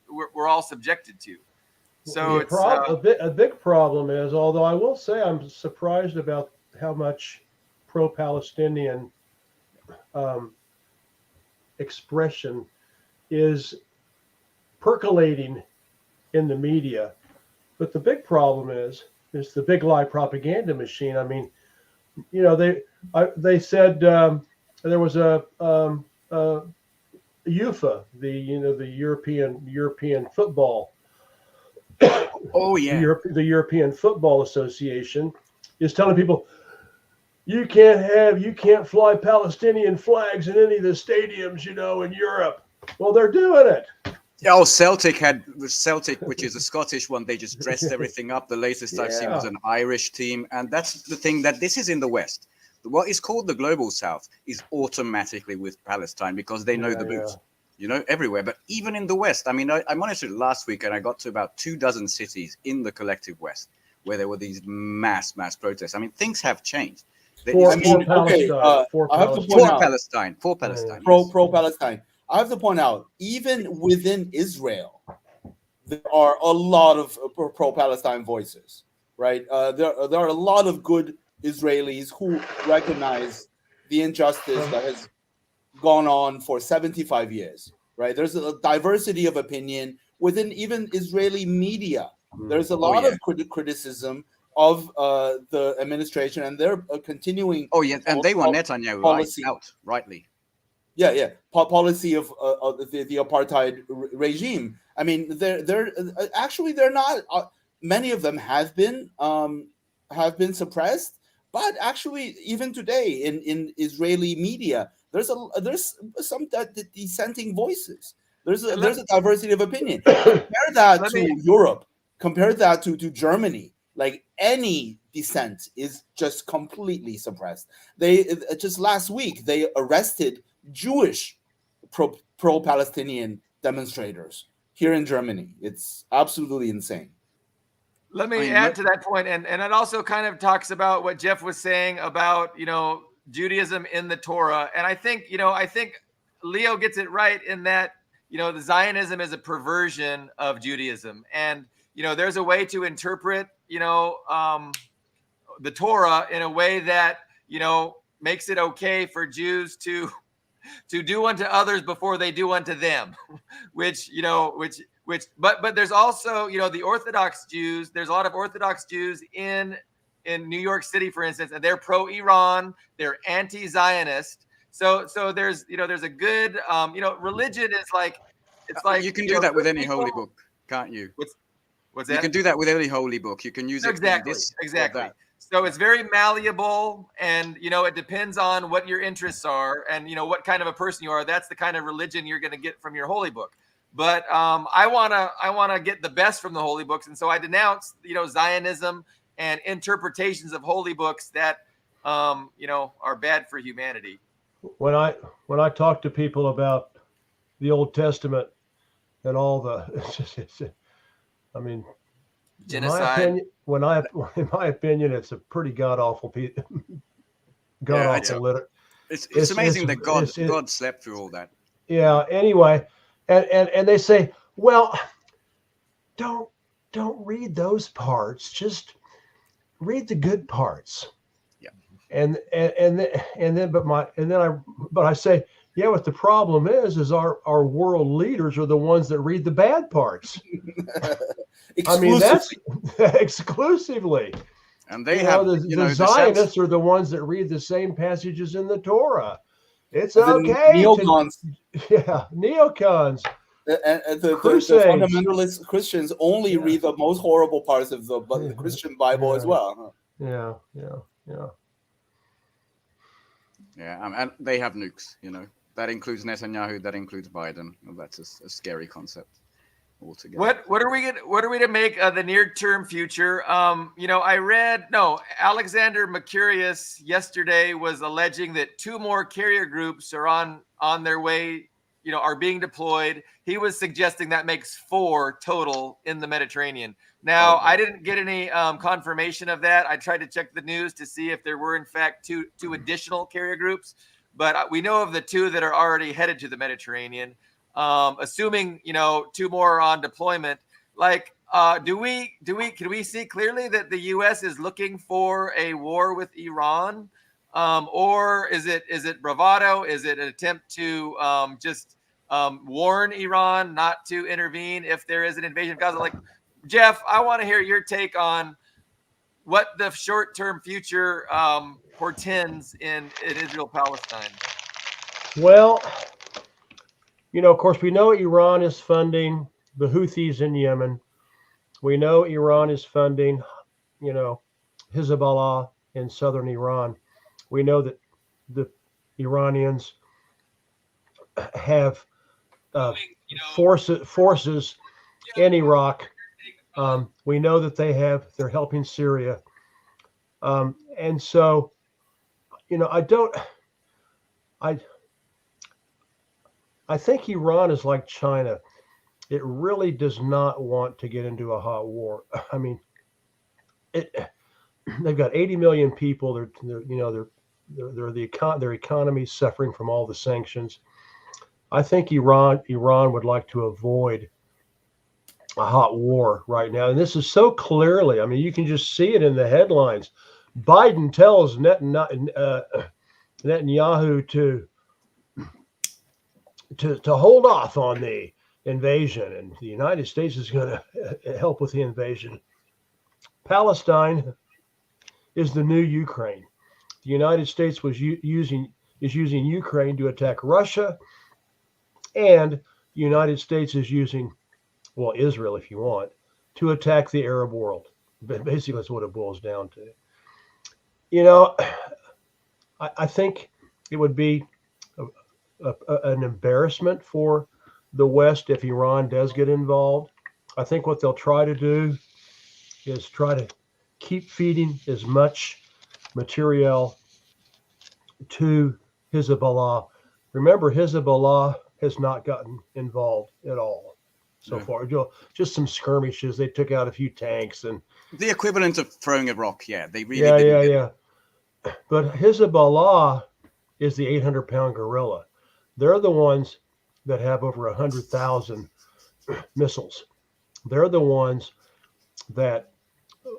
we're all subjected to. So a big problem is, although I will say I'm surprised about how much pro-Palestinian expression is percolating in the media. But the big problem is the big lie propaganda machine. I mean, they said there was a UEFA, the European football. Oh yeah, the European Football Association is telling people you can't fly Palestinian flags in any of the stadiums, in Europe. Well, they're doing it. Oh, Celtic, which is a Scottish one. They just dressed everything up. The latest I've seen was an Irish team. And that's the thing, that this is in the West. What is called the Global South is automatically with Palestine because they know the boots, everywhere. But even in the West, I mean, I monitored last week and I got to about 24 cities in the collective West where there were these mass protests. I mean, things have changed. For Palestine. Pro-Palestine. I have to point out, even within Israel, there are a lot of pro-Palestine voices, right? There are a lot of good Israelis who recognize the injustice that has gone on for 75 years, right? There's a diversity of opinion within even Israeli media. There's a lot of criticism of the administration, and they're continuing. Oh yeah, and they want Netanyahu out, rightly. Yeah. Policy of the apartheid regime. I mean, they're actually they're not. Many of them have been suppressed, but actually, even today in Israeli media, there's some dissenting voices. There's a diversity of opinion. Compare that to Europe. Compare that to Germany. Like, any dissent is just completely suppressed. They just last week they arrested Jewish pro-Palestinian demonstrators here in Germany. It's absolutely insane. Let me add to that point, and it also kind of talks about what Jeff was saying about, Judaism in the Torah. And I think Leo gets it right in that, the Zionism is a perversion of Judaism. And, there's a way to interpret, the Torah in a way that, makes it okay for Jews to do unto others before they do unto them, but there's also, the Orthodox Jews. There's a lot of Orthodox Jews in New York City, for instance, and they're pro-Iran, they're anti-Zionist. So there's a good, religion is like, it's like, you can do that with any holy book, can't you? What's that? You can do that with any holy book. You can use it exactly. So it's very malleable, and it depends on what your interests are, and what kind of a person you are. That's the kind of religion you're going to get from your holy book. But I wanna get the best from the holy books, and so I denounce Zionism and interpretations of holy books that are bad for humanity. When I talk to people about the Old Testament and all the, I mean, genocide. In my opinion, it's a pretty god awful It's amazing that God slept through all that. Yeah. Anyway, and they say, well, don't read those parts. Just read the good parts. Yeah. And I say, yeah, what the problem is our world leaders are the ones that read the bad parts. I mean, that's exclusively. And they have the Zionists are the ones that read the same passages in the Torah. It's okay. Neocons. Neocons. And the fundamentalist Christians only read the most horrible parts of the Christian Bible as well. Yeah. And they have nukes, That includes Netanyahu, that includes Biden. Well, that's a scary concept altogether. What are we to make of the near-term future? Alexander Mercurius yesterday was alleging that 2 more carrier groups are on their way, are being deployed. He was suggesting that makes 4 total in the Mediterranean. Now, I didn't get any confirmation of that. I tried to check the news to see if there were in fact two additional carrier groups, but we know of the 2 that are already headed to the Mediterranean. Assuming 2 more are on deployment, can we see clearly that the U.S. is looking for a war with Iran, or is it bravado? Is it an attempt to just warn Iran not to intervene if there is an invasion of Gaza? Jeff, I want to hear your take on what the short-term future portends in Israel-Palestine. Well, of course, we know Iran is funding the Houthis in Yemen. We know Iran is funding, Hezbollah in southern Iran. We know that the Iranians have forces in Iraq. We know that they're helping Syria. And so, I think Iran is like China. It really does not want to get into a hot war. I mean, they've got 80 million people. Their economy is suffering from all the sanctions. I think Iran would like to avoid a hot war right now. And this is so clearly, I mean, you can just see it in the headlines. Biden tells Netanyahu to hold off on the invasion, and the United States is going to help with the invasion. Palestine is the new Ukraine. The United States is using Ukraine to attack Russia, and the United States is using, well, Israel, if you want, to attack the Arab world. Basically, that's what it boils down to. You know, I think it would be an embarrassment for the West if Iran does get involved. I think what they'll try to do is try to keep feeding as much material to Hezbollah. Remember, Hezbollah has not gotten involved at all so far. Just some skirmishes. They took out a few tanks and the equivalent of throwing a rock. Yeah, they really yeah. But Hezbollah is the 800-pound gorilla. They're the ones that have over 100,000 missiles. They're the ones that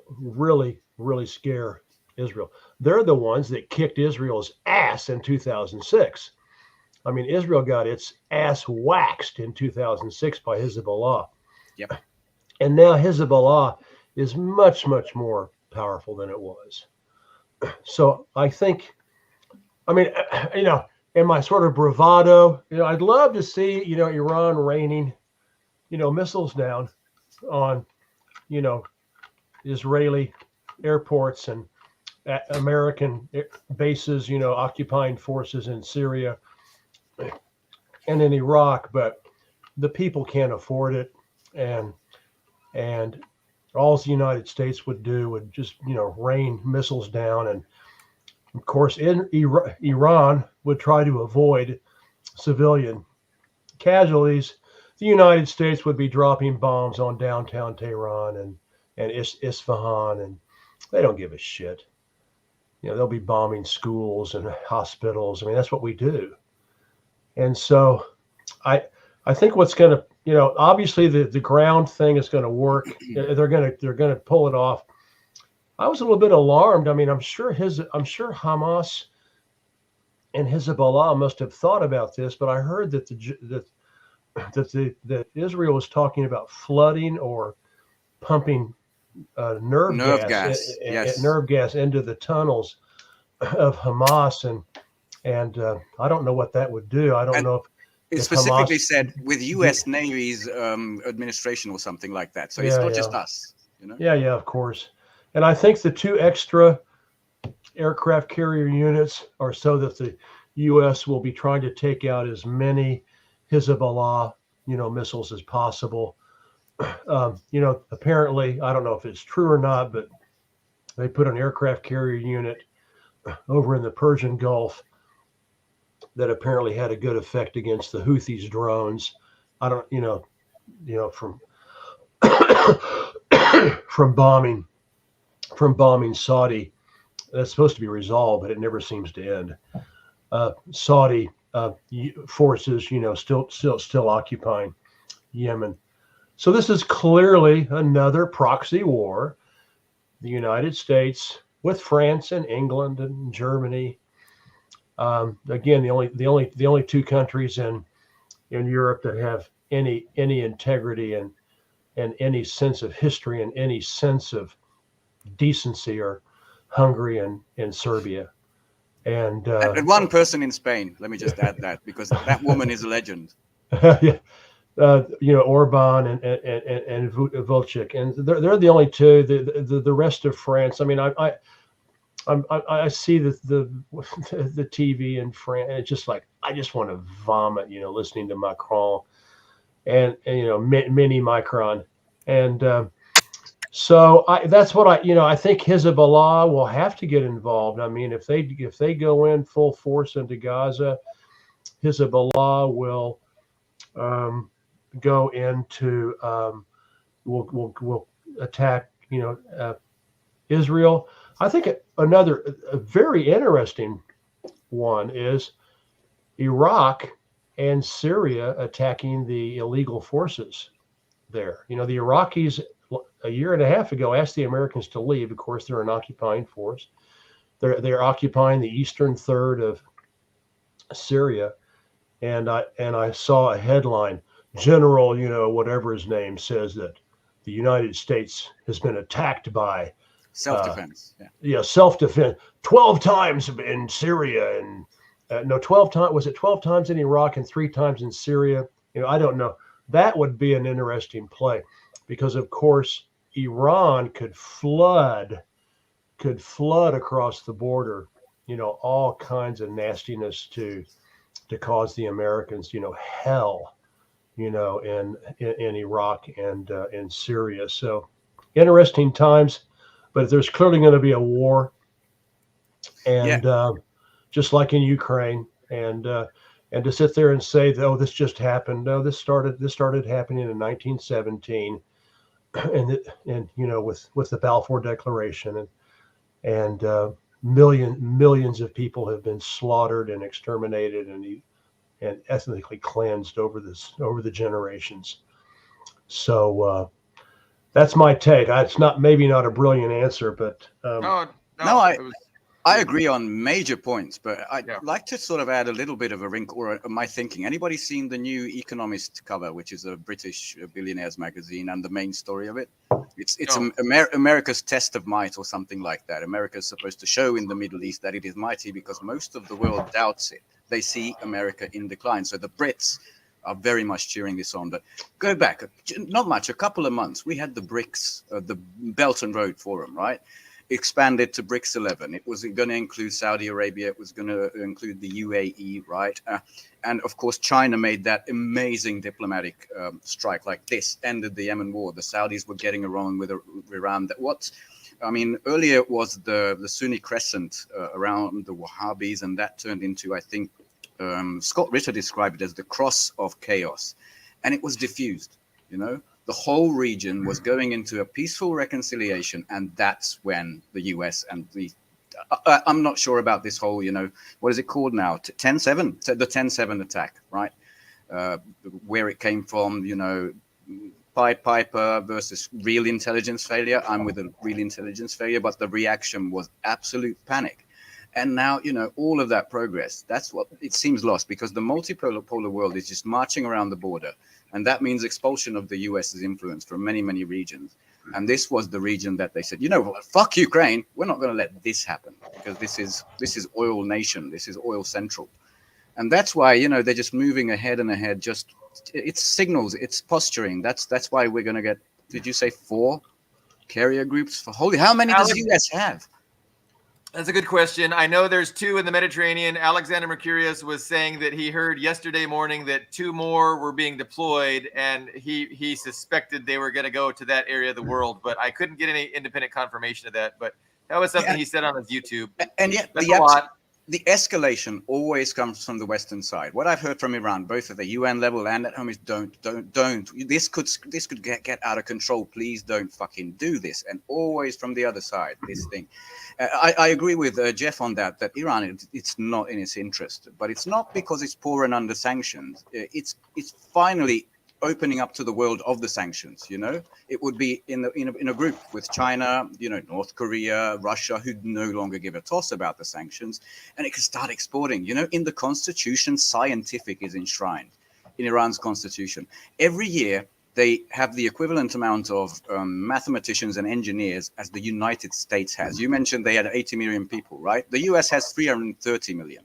really, really scare Israel. They're the ones that kicked Israel's ass in 2006. I mean, Israel got its ass waxed in 2006 by Hezbollah. Yep. And now Hezbollah is much, much more powerful than it was. So I think, I mean, you know, in my sort of bravado, you know, I'd love to see, you know, Iran raining, you know, missiles down on, you know, Israeli airports and American bases, you know, occupying forces in Syria and in Iraq, but the people can't afford it. And all the United States would do would just, you know, rain missiles down. And of course, in Iran would try to avoid civilian casualties. The United States would be dropping bombs on downtown Tehran and Isfahan, and they don't give a shit. You know, they'll be bombing schools and hospitals. I mean, that's what we do. And so I think what's going to, you know, obviously the ground thing is going to work. They're going to pull it off. I was a little bit alarmed. I mean, I'm sure Hamas and Hezbollah must have thought about this, but I heard that that Israel was talking about flooding or pumping nerve gas into the tunnels of Hamas, and I don't know what that would do. I don't know if it specifically said with U.S. Navy's administration or something like that. So it's not just us, you know. Yeah, of course. And I think the 2 extra aircraft carrier units are so that the U.S. will be trying to take out as many Hezbollah, you know, missiles as possible. You know, apparently, I don't know if it's true or not, but they put an aircraft carrier unit over in the Persian Gulf that apparently had a good effect against the Houthis drones. I don't, you know, from bombing Saudi. That's supposed to be resolved, but it never seems to end. Saudi forces, you know, still occupying Yemen. So this is clearly another proxy war. The United States with France and England and Germany. Again, the only 2 countries in Europe that have any integrity and any sense of history and any sense of decency are Hungary and Serbia. And 1 person in Spain. Let me just add that, because that woman is a legend. Yeah. You know, Orban and Vucic, and they're the only 2. The rest of France. I mean, I see the TV in France, and it's just like I just want to vomit. You know, listening to Macron and you know mini Macron, and so that's what I think Hezbollah will have to get involved. I mean, if they go in full force into Gaza, Hezbollah will go into will attack, you know, Israel. I think another very interesting one is Iraq and Syria attacking the illegal forces there. You know, the Iraqis a year and a half ago asked the Americans to leave. Of course, they're an occupying force. They're occupying the eastern third of Syria, and I saw a headline. General, you know, whatever his name, says that the United States has been attacked by Self-defense. Yeah, self-defense. 12 times in Syria, and no, 12 times. Was it 12 times in Iraq and 3 times in Syria? I don't know. That would be an interesting play, because of course Iran could flood across the border. All kinds of nastiness to cause the Americans, hell, in Iraq and in Syria. So interesting times, but there's clearly going to be a war, and just like in Ukraine, and to sit there and say, oh, this just happened. No, this started happening in 1917, and with the Balfour Declaration, and millions of people have been slaughtered and exterminated and ethnically cleansed over the generations. So that's my take. It's maybe not a brilliant answer, but I agree on major points, but I'd like to sort of add a little bit of a wrinkle or my thinking. Anybody seen the new Economist cover, which is a British billionaires magazine, and the main story of it? It's America's test of might or something like that. America's supposed to show in the Middle East that it is mighty because most of the world doubts it. They see America in decline. So the Brits are very much cheering this on. But go back, not much, a couple of months, we had the BRICS, the Belt and Road Forum, right? Expanded to BRICS 11. It was going to include Saudi Arabia. It was going to include the UAE, right? And of course, China made that amazing diplomatic strike like this, ended the Yemen war. The Saudis were getting along with Iran. Earlier it was the Sunni Crescent around the Wahhabis, and that turned into, I think, Scott Ritter described it as the cross of chaos. And it was diffused, The whole region was going into a peaceful reconciliation, and that's when the US and I'm not sure about this whole, what is it called now? 10-7, the 10-7 attack, right? Where it came from, Pied Piper versus real intelligence failure. I'm with a real intelligence failure, but the reaction was absolute panic. And now, all of that progress, that's what it seems lost, because the multipolar world is just marching around the border. And that means expulsion of the US's influence from many, many regions. And this was the region that they said, fuck Ukraine. We're not going to let this happen, because this is oil nation. This is oil central. And that's why, they're just moving ahead and ahead. It's signals, it's posturing. That's why we're going to get, did you say 4 carrier groups? How many does the US have? That's a good question. I know there's 2 in the Mediterranean. Alexander Mercurius was saying that he heard yesterday morning that 2 more were being deployed, and he suspected they were going to go to that area of the world, but I couldn't get any independent confirmation of that. But that was something he said on his YouTube. And yet the escalation always comes from the Western side. What I've heard from Iran, both at the UN level and at home, is don't. This could get out of control. Please don't fucking do this. And always from the other side, this thing. I agree with Jeff on that Iran, it's not in its interest, but it's not because it's poor and under sanctions. It's finally opening up to the world of the sanctions. It would be in a group with China, North Korea, Russia, who no longer give a toss about the sanctions, and it can start exporting. In the constitution, scientific is enshrined in Iran's constitution. Every year they have the equivalent amount of mathematicians and engineers as the United States has. You mentioned they had 80 million people, right? The US has 330 million.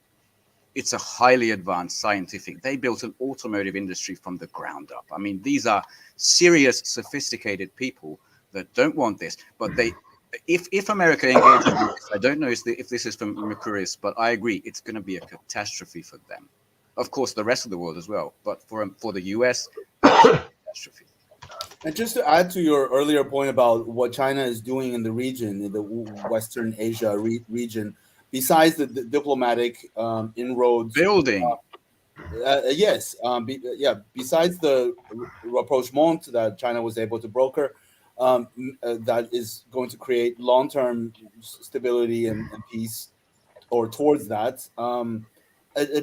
It's a highly advanced scientific. They built an automotive industry from the ground up. These are serious, sophisticated people that don't want this. But if America engages in this, I don't know if this is from Mercurius, but I agree, it's going to be a catastrophe for them. Of course, the rest of the world as well. But for the US, catastrophe. And just to add to your earlier point about what China is doing in the region, in the Western Asia region, besides the diplomatic inroads, building, besides the rapprochement that China was able to broker, that is going to create long-term stability and peace, or towards that.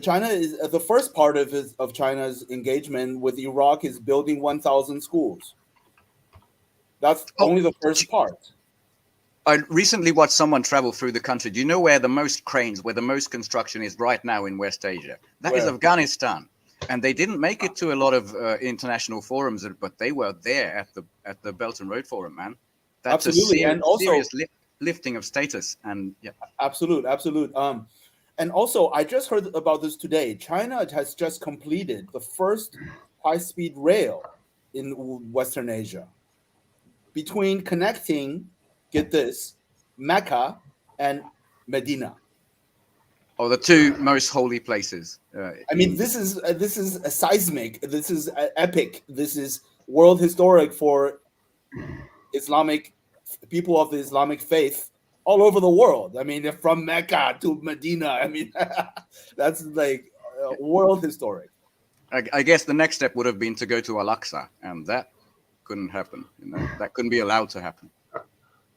China is the first part of China's engagement with Iraq is building 1,000 schools. That's only the first part. I recently watched someone travel through the country. Do you know where the most cranes, where the most construction is right now in West Asia? That is Afghanistan. And they didn't make it to a lot of international forums, but they were there at the Belt and Road Forum, man. That's absolutely. And also uplifting of status. And yeah, Absolute. And also, I just heard about this today. China has just completed the first high-speed rail in Western Asia, connecting, get this, Mecca and Medina. or the two most holy places. I mean, this is a seismic. This is epic. This is world historic for Islamic people of the Islamic faith all over the world. I mean, from Mecca to Medina. I mean, that's like world historic. I guess the next step would have been to go to Al-Aqsa, and that couldn't happen. That couldn't be allowed to happen.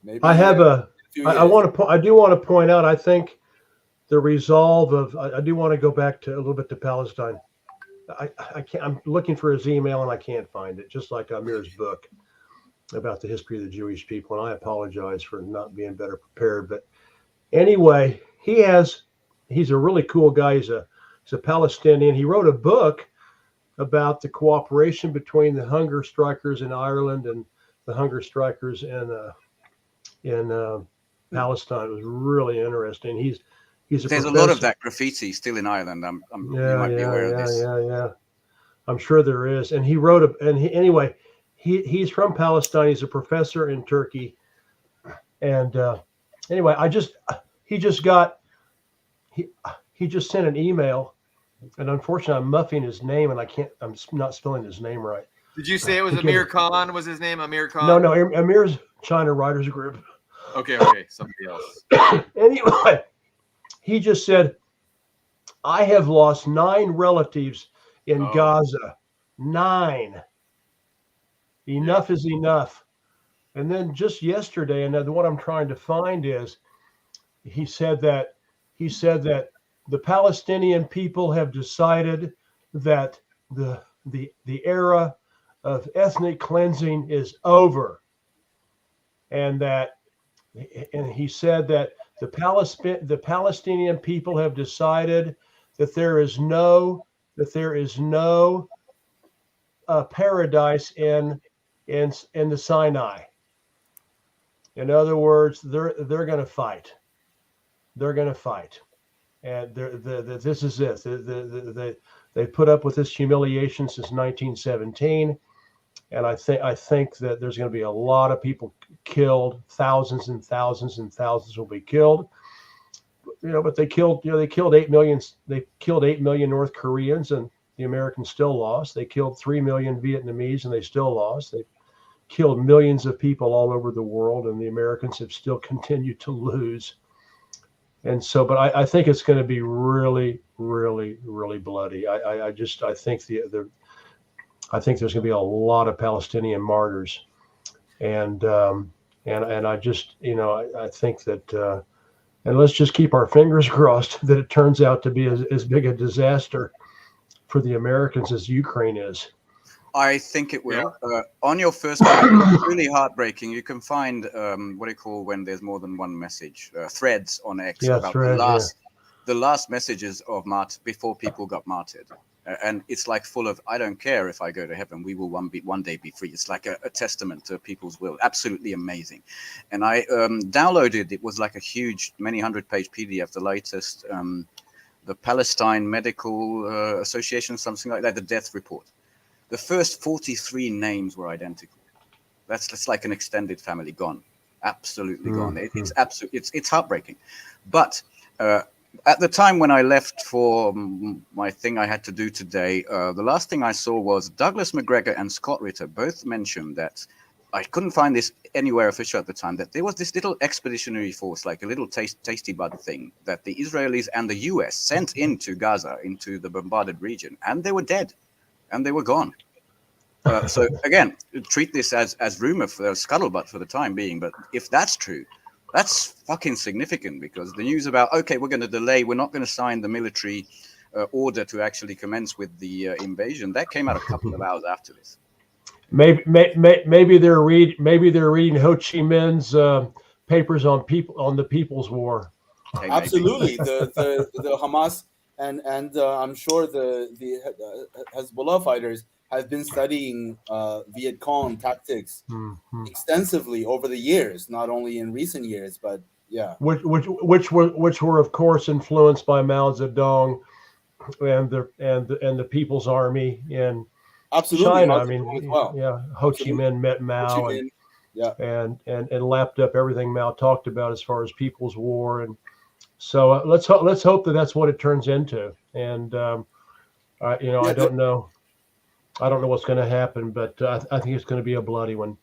Maybe I have I do want to point out, I think the resolve of, I do want to go back to a little bit to Palestine. I can't, I'm looking for his email and I can't find it, just like Amir's book about the history of the Jewish people. And I apologize for not being better prepared. But anyway, he's a really cool guy. He's a Palestinian. He wrote a book about the cooperation between the hunger strikers in Ireland and the hunger strikers in Palestine. It was really interesting. There's a lot of that graffiti still in Ireland. You might be aware of this. Yeah. I'm sure there is. And he wrote he's from Palestine. He's a professor in Turkey. And anyway, he just sent an email, and unfortunately I'm muffing his name and I'm not spelling his name right. Did you say it was Amir Khan? Was his name Amir Khan? No, Amir's China Writers Group. Okay, somebody else. Anyway, he just said, I have lost 9 relatives in Gaza. 9. Enough is enough. And then just yesterday, and what I'm trying to find is, he said that the Palestinian people have decided that the era of ethnic cleansing is over, and he said that the Palestinian people have decided that there is no paradise in the Sinai. In other words, they're going to fight. They're going to fight, and this is it. They put up with this humiliation since 1917, and I think that there's going to be a lot of people killed. Thousands and thousands and thousands will be killed. But they killed 8 million. They killed 8 million North Koreans, and the Americans still lost. They killed 3 million Vietnamese, and they still lost. They killed millions of people all over the world, and the Americans have still continued to lose. And so, but I think it's going to be really, really, really bloody. I think I think there's going to be a lot of Palestinian martyrs, and I just, I think that, and let's just keep our fingers crossed that it turns out to be as big a disaster for the Americans as Ukraine is. I think it will. Yeah. On your first page, it's really heartbreaking. You can find what do you call when there's more than one message? Threads on X about the last messages of before people got martyred. And it's like full of, I don't care if I go to heaven, we will one day be free. It's like a testament to people's will. Absolutely amazing. And I downloaded, it was like a huge, many 100-page PDF, the latest, the Palestine Medical Association, something like that, the death report. The first 43 names were identical. That's like an extended family gone, absolutely gone. It's heartbreaking. But at the time when I left for my thing I had to do today, the last thing I saw was Douglas McGregor and Scott Ritter both mentioned that, I couldn't find this anywhere official at the time, that there was this little expeditionary force, like a little tasty bud thing, that the Israelis and the US sent into Gaza, into the bombarded region, and they were dead. And they were gone. So again, treat this as rumor, for scuttlebutt for the time being. But if that's true, that's fucking significant, because the news about, okay, we're going to delay, we're not going to sign the military order to actually commence with the invasion, that came out a couple of hours after this. Maybe they're reading Ho Chi Minh's papers on the People's War. Hey, absolutely, the Hamas. And I'm sure the Hezbollah fighters have been studying Viet Cong tactics Mhm. extensively over the years, not only in recent years, but yeah. Which were of course influenced by Mao Zedong and the People's Army in Absolutely, China. Mao I Zedong as mean, well. yeah, Ho Chi Absolutely. Minh met Ho Chi Mao Minh, yeah. and lapped up everything Mao talked about as far as People's War, and so let's hope that that's what it turns into. And Yeah, I don't know what's going to happen, but I think it's going to be a bloody one.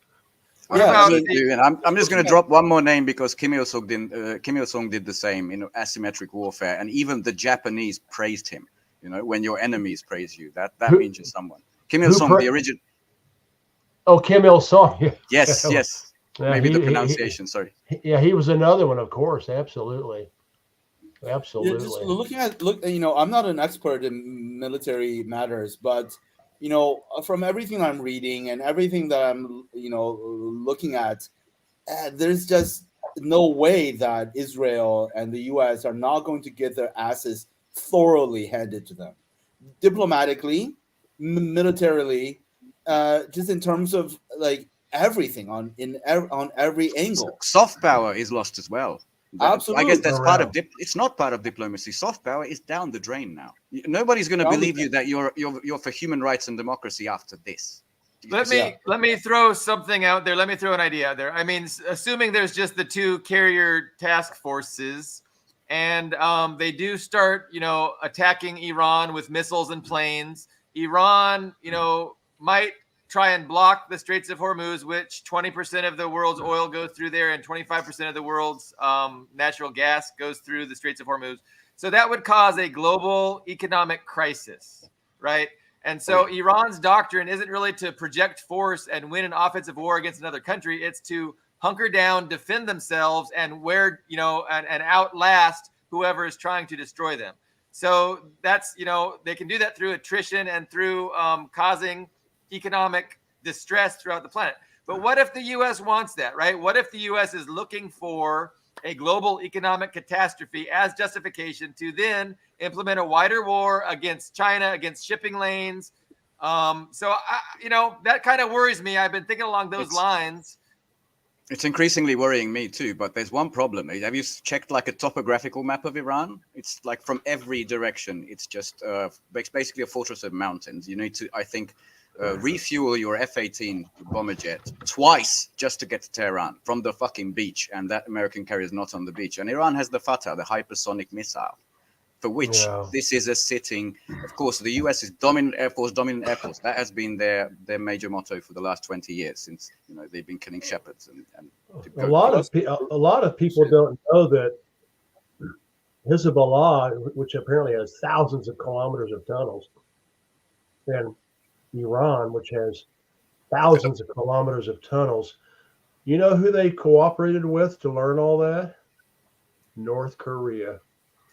What yeah, I about mean, And I'm just going to drop one more name because Kim Il Sung did the same in asymmetric warfare, and even the Japanese praised him. When your enemies praise you, that Who- means you're someone. Kim Il who Sung, pra- the original. Oh, Kim Il Sung. Yeah, Yes, yes. yeah, Maybe the pronunciation. Sorry. he was another one, of course. Absolutely. just I'm not an expert in military matters, but from everything I'm reading and everything that I'm looking at, there's just no way that Israel and the US are not going to get their asses thoroughly handed to them, diplomatically, militarily, just in terms of like everything on every angle. Soft power is lost as well. I guess Absolutely. that's part of Around. it's not part of diplomacy. Soft power is down the drain now. Nobody's going to Down the believe you that you're for human rights and democracy after this. Let me throw something out there. Let me throw an idea out there. I mean, assuming there's just the two carrier task forces, and they do start, attacking Iran with missiles and planes. Iran, might try and block the Straits of Hormuz, which 20% of the world's oil goes through there, and 25% of the world's natural gas goes through the Straits of Hormuz. So that would cause a global economic crisis, right? And so Iran's doctrine isn't really to project force and win an offensive war against another country. It's to hunker down, defend themselves, and and outlast whoever is trying to destroy them. So that's, they can do that through attrition and through causing economic distress throughout the planet. But what if the U.S. wants that, right? What if the U.S. is looking for a global economic catastrophe as justification to then implement a wider war against China, against shipping lanes? That kind of worries me. I've been thinking along those lines. It's increasingly worrying me too, but there's one problem. Have you checked like a topographical map of Iran? It's like from every direction. It's just basically a fortress of mountains. You need to, I think, refuel your F-18 bomber jet twice just to get to Tehran from the fucking beach, and that American carrier is not on the beach. And Iran has the Fatah, the hypersonic missile, for which this is a sitting. Of course, the U.S. is dominant air force. That has been their major motto for the last 20 years since they've been killing shepherds. And a lot of people don't know that Hezbollah, which apparently has thousands of kilometers of tunnels, and Iran, which has thousands of kilometers of tunnels. You know who they cooperated with to learn all that? North Korea.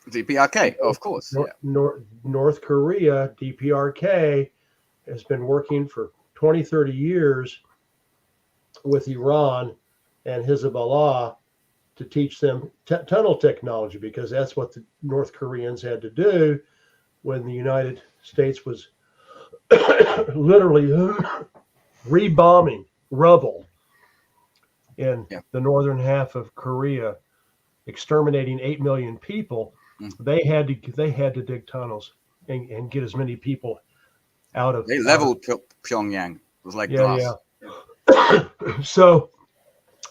DPRK, of course. North Korea, DPRK, has been working for 20, 30 years with Iran and Hezbollah to teach them tunnel technology, because that's what the North Koreans had to do when the United States was literally rebombing rubble in the northern half of Korea, exterminating 8 million people. They had to dig tunnels and get as many people out of. They leveled Pyongyang. It was like glass. Yeah. So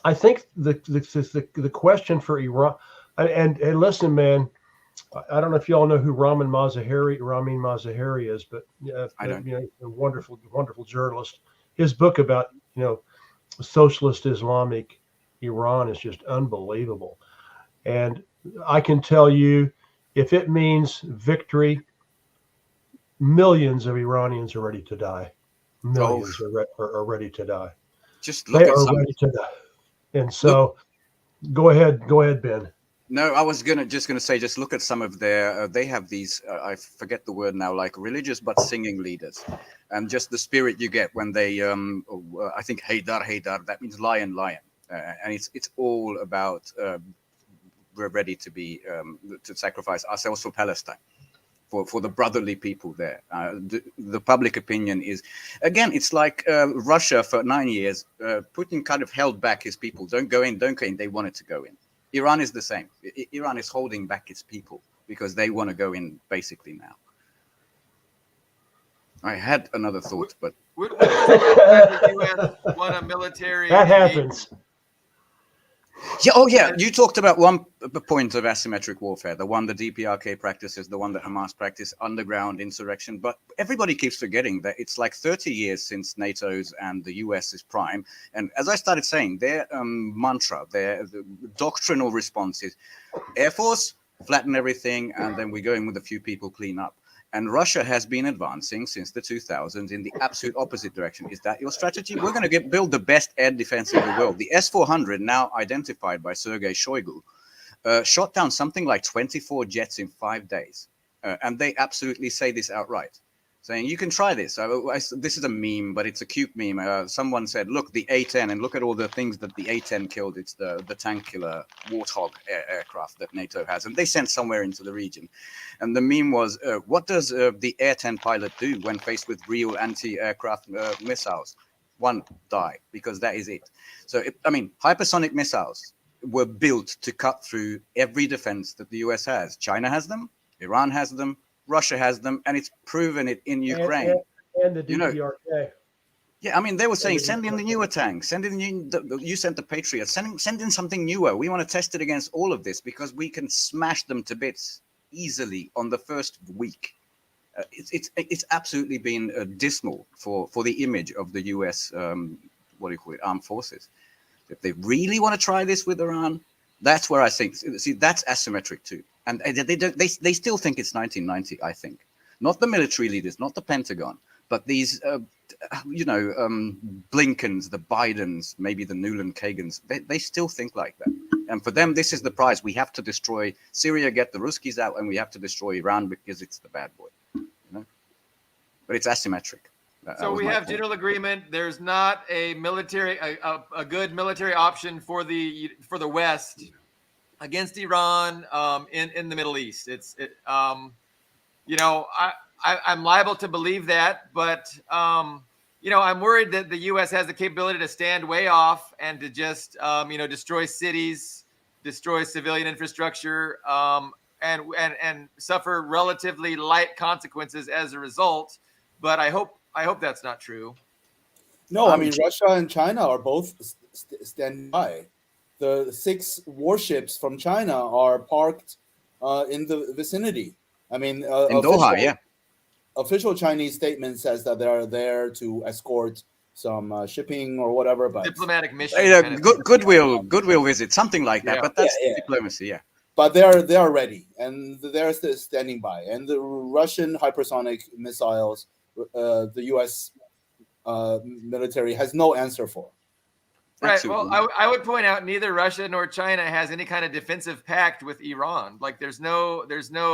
I think the question for Iran, and listen, man, I don't know if y'all know who Ramin Mazaheri is, but I don't. A wonderful journalist. His book about socialist Islamic Iran is just unbelievable, and I can tell you, if it means victory, millions of Iranians are ready to die. Millions are ready to die. Just look at some. Ready to die. And so, go ahead, Ben. No, I was just gonna say, just look at some of their. They have these. I forget the word now, like religious but singing leaders, and just the spirit you get when they. I think Haydar. That means lion, and it's all about. We're ready to be to sacrifice ourselves for Palestine. for the brotherly people there. The public opinion is, again, it's like Russia for 9 years. Putin kind of held back his people. Don't go in, don't go in. They wanted to go in. Iran is the same. Iran is holding back its people because they want to go in basically now. I had another thought, but When was the last time the U.S. won a military That engagement? happens. yeah, oh yeah, you talked about one point of asymmetric warfare, the one the DPRK practices, the one that Hamas practice, underground insurrection. But everybody keeps forgetting that it's like 30 years since NATO's and the US's prime. And as I started saying, their mantra, their doctrinal response is Air Force, flatten everything, and then we go in with a few people, clean up. And Russia has been advancing since the 2000s in the absolute opposite direction. Is that your strategy? We're going to build the best air defense in the world. The S-400, now identified by Sergei Shoigu, shot down something like 24 jets in 5 days. And they absolutely say this outright, saying, you can try this. This is a meme, but it's a cute meme. Someone said, look, the A-10, and look at all the things that the A-10 killed. It's the tank killer Warthog aircraft that NATO has. And they sent somewhere into the region. And the meme was, what does the Air-10 pilot do when faced with real anti-aircraft missiles? One, die, because that is it. So, hypersonic missiles were built to cut through every defense that the US has. China has them, Iran has them, Russia has them, and it's proven it in Ukraine. And the DPRK. Yeah, they were saying, send in the newer tanks, send in you sent the Patriots, send in something newer. We want to test it against all of this because we can smash them to bits easily on the first week. It's absolutely been dismal for the image of the US, armed forces. If they really want to try this with Iran, that's where I think, see, that's asymmetric too. And they still think it's 1990, I think. Not the military leaders, not the Pentagon, but these, Blinkens, the Bidens, maybe the Nuland Kagans, they still think like that. And for them, this is the prize. We have to destroy Syria, get the Ruskies out, and we have to desroy Iran because it's the bad boy. But it's asymmetric. So we have general agreement. There's not a military, a good military option for the West against Iran in the Middle East. I'm liable to believe that, but I'm worried that the U.S. has the capability to stand way off and to just destroy cities, destroy civilian infrastructure, and suffer relatively light consequences as a result. But I hope that's not true. No, Russia and China are both standing by. The 6 warships from China are parked in the vicinity. In Doha, official Chinese statement says that they are there to escort some shipping or whatever, but diplomatic mission, goodwill visit, something like that. Yeah. But that's diplomacy, yeah. But they are ready, and they're still standing by. And the Russian hypersonic missiles, the U.S. Military has no answer for. Right. Well, I would point out neither Russia nor China has any kind of defensive pact with Iran. Like there's no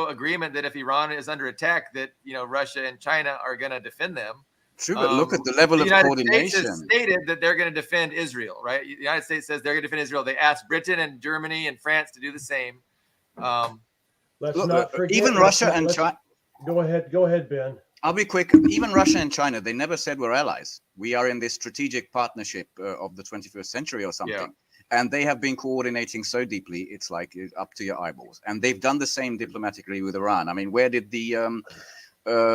agreement that if Iran is under attack, that Russia and China are going to defend them. True, but look at the level of coordination. The United States has stated that they're going to defend Israel, right? The United States says they're going to defend Israel. They asked Britain and Germany and France to do the same. Let's not forget. Even Russia and China. Go ahead, Ben. I'll be quick. Even Russia and China, they never said we're allies. We are in this strategic partnership of the 21st century or something. Yeah. And they have been coordinating so deeply, it's like up to your eyeballs. And they've done the same diplomatically with Iran. Where did the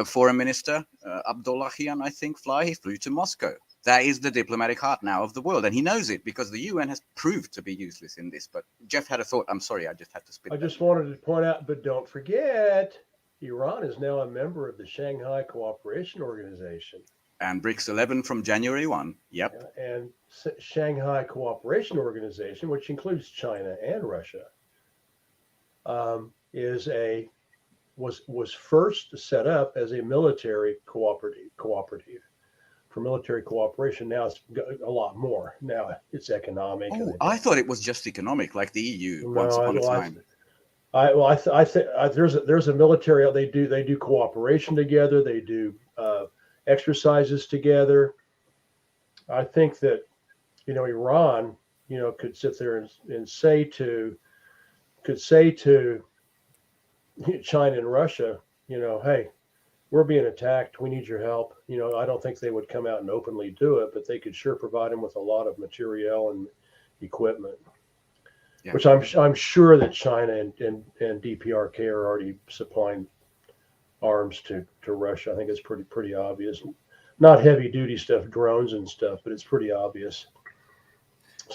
foreign minister, Abdullahian, I think, fly? He flew to Moscow. That is the diplomatic heart now of the world. And he knows it because the UN has proved to be useless in this. But Jeff had a thought. I'm sorry, I just had to spit. I just wanted to point out, but don't forget, Iran is now a member of the Shanghai Cooperation Organization. And BRICS 11 from January 1. Yep. And Shanghai Cooperation Organization, which includes China and Russia, was first set up as a military cooperative for military cooperation. Now it's a lot more. Now it's economic. Oh, I thought it was just economic, like the EU once upon a time. I think there's a military. They do cooperation together. They do exercises together. I think that Iran could sit there and say to China and Russia, hey, we're being attacked. We need your help. I don't think they would come out and openly do it, but they could sure provide them with a lot of material and equipment. Yeah. Which I'm sure that China and DPRK are already supplying arms to Russia. I think it's pretty obvious. Not heavy duty stuff, drones and stuff, but it's pretty obvious.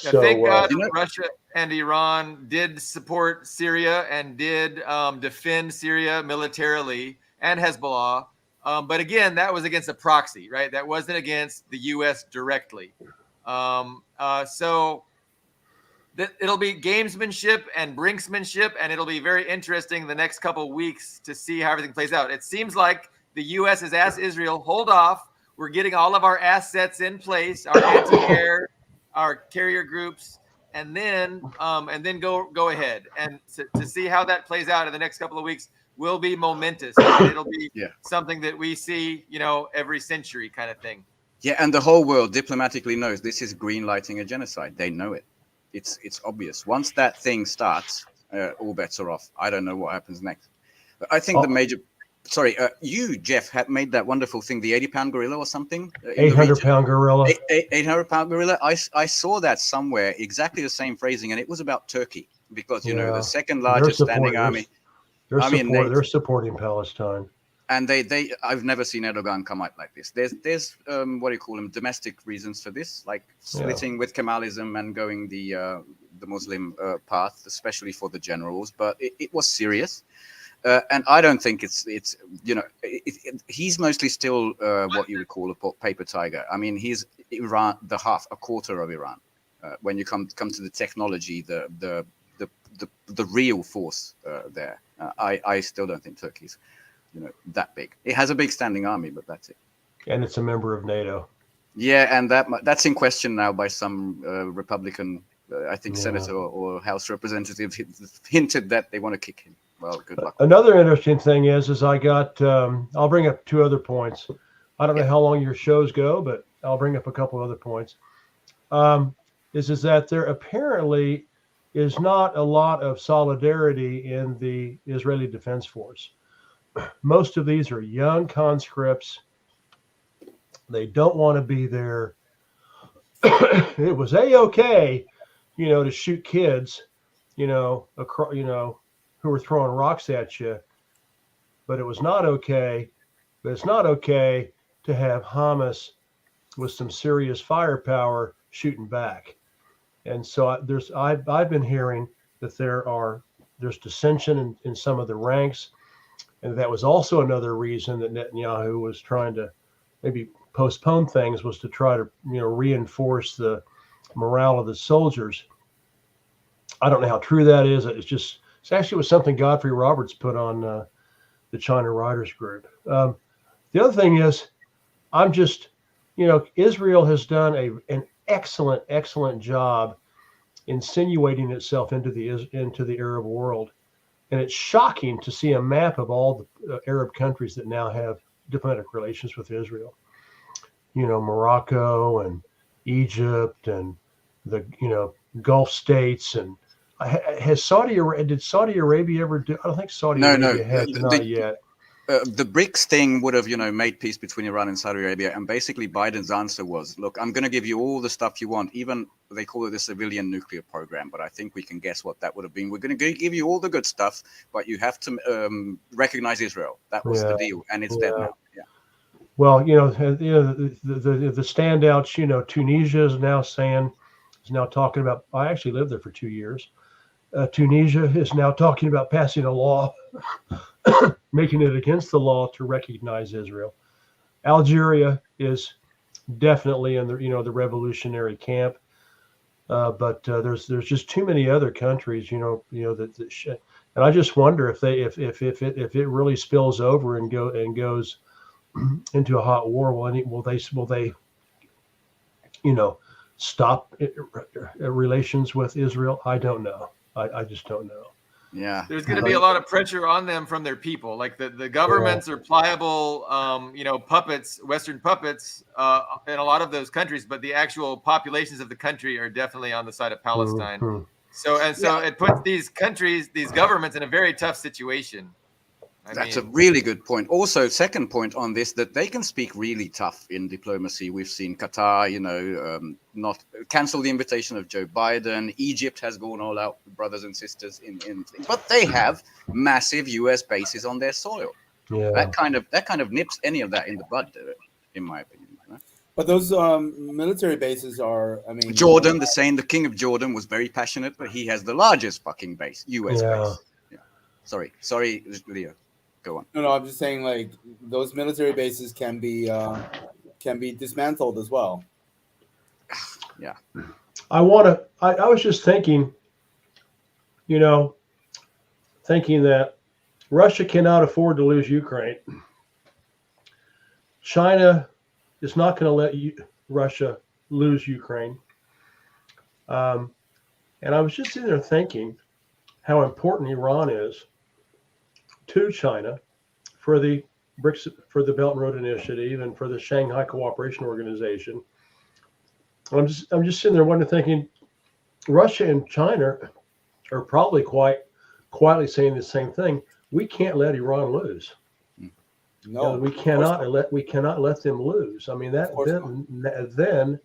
Yeah, So thank God You know- Russia and Iran did support Syria and did defend Syria militarily and Hezbollah. But again, that was against a proxy, right? That wasn't against the U.S. directly. So it'll be gamesmanship and brinksmanship, and it'll be very interesting the next couple of weeks to see how everything plays out. It seems like the U.S. has asked Israel, hold off. We're getting all of our assets in place, our anti-air, our carrier groups, and then go ahead. And to see how that plays out in the next couple of weeks will be momentous. And it'll be something that we see, every century kind of thing. Yeah, and the whole world diplomatically knows this is green lighting a genocide. They know it. It's obvious. Once that thing starts, all bets are off. I don't know what happens next. But I think the major... Sorry, you, Jeff, had made that wonderful thing, the 80-pound gorilla or something? 800-pound gorilla. 800-pound gorilla. I saw that somewhere, exactly the same phrasing, and it was about Turkey, because, the second largest standing army. They're supporting Palestine. And I've never seen Erdogan come out like this. There's what do you call them, domestic reasons for this, like splitting with Kemalism and going the Muslim path, especially for the generals. But it was serious. And I don't think he's mostly still what you would call a paper tiger. I mean, he's Iran, a quarter of Iran. When you come to the technology, the real force there. I still don't think Turkey's that big. It has a big standing army, but that's it. And it's a member of NATO. Yeah, and that's in question now by some Republican, I think senator or House representative hinted that they want to kick him. Well, good luck. Another interesting thing is I got, I'll bring up two other points. I don't know how long your shows go, but I'll bring up a couple other points. Is that there apparently is not a lot of solidarity in the Israeli Defense Force. Most of these are young conscripts. They don't want to be there. It was A-okay, to shoot kids, across, who were throwing rocks at you, but it was not okay. But it's not okay to have Hamas with some serious firepower shooting back. And so I've been hearing that there's dissension in some of the ranks. And that was also another reason that Netanyahu was trying to maybe postpone things, was to try to reinforce the morale of the soldiers. I don't know how true that is. It's actually was something Godfrey Roberts put on the China Writers Group. The other thing is, I'm just, Israel has done an excellent job insinuating itself into the Arab world. And it's shocking to see a map of all the Arab countries that now have diplomatic relations with Israel. Morocco and Egypt and the Gulf states. And did Saudi Arabia ever do? I don't think Saudi Arabia has not yet. The BRICS thing would have, made peace between Iran and Saudi Arabia. And basically Biden's answer was, look, I'm going to give you all the stuff you want. Even they call it a civilian nuclear program, but I think we can guess what that would have been. We're going to give you all the good stuff, but you have to recognize Israel. That was the deal. And it's dead now. Yeah. Well, the standouts, Tunisia is now talking about, I actually lived there for 2 years. Tunisia is now talking about passing a law, making it against the law to recognize Israel. Algeria is definitely in the revolutionary camp, but there's just too many other countries, that and I just wonder if it really spills over and goes into a hot war. Will they stop relations with Israel? I don't know. I just don't know. Yeah, there's going to be a lot of pressure on them from their people. Like the governments are pliable, puppets, Western puppets in a lot of those countries, but the actual populations of the country are definitely on the side of Palestine. Mm-hmm. So it puts these countries, these governments, in a very tough situation. That's a really good point. Also, second point on this, that they can speak really tough in diplomacy. We've seen Qatar, not cancel the invitation of Joe Biden. Egypt has gone all out, brothers and sisters, but they have massive U.S. bases on their soil. Yeah. That kind of nips any of that in the bud, in my opinion. But those military bases are, I mean, Jordan, the king of Jordan was very passionate, but he has the largest fucking base, U.S. base. Yeah. Sorry, Leo. Go on. No, I'm just saying, like, those military bases can be dismantled as well. Yeah. I was just thinking, thinking that Russia cannot afford to lose Ukraine. China is not going to let Russia lose Ukraine. And I was just sitting there thinking how important Iran is to China for the BRICS, for the Belt and Road Initiative, and for the Shanghai Cooperation Organization. I'm just sitting there wondering, thinking, Russia and China are probably quietly saying the same thing. We can't let Iran lose. No, we cannot let them lose. I mean, then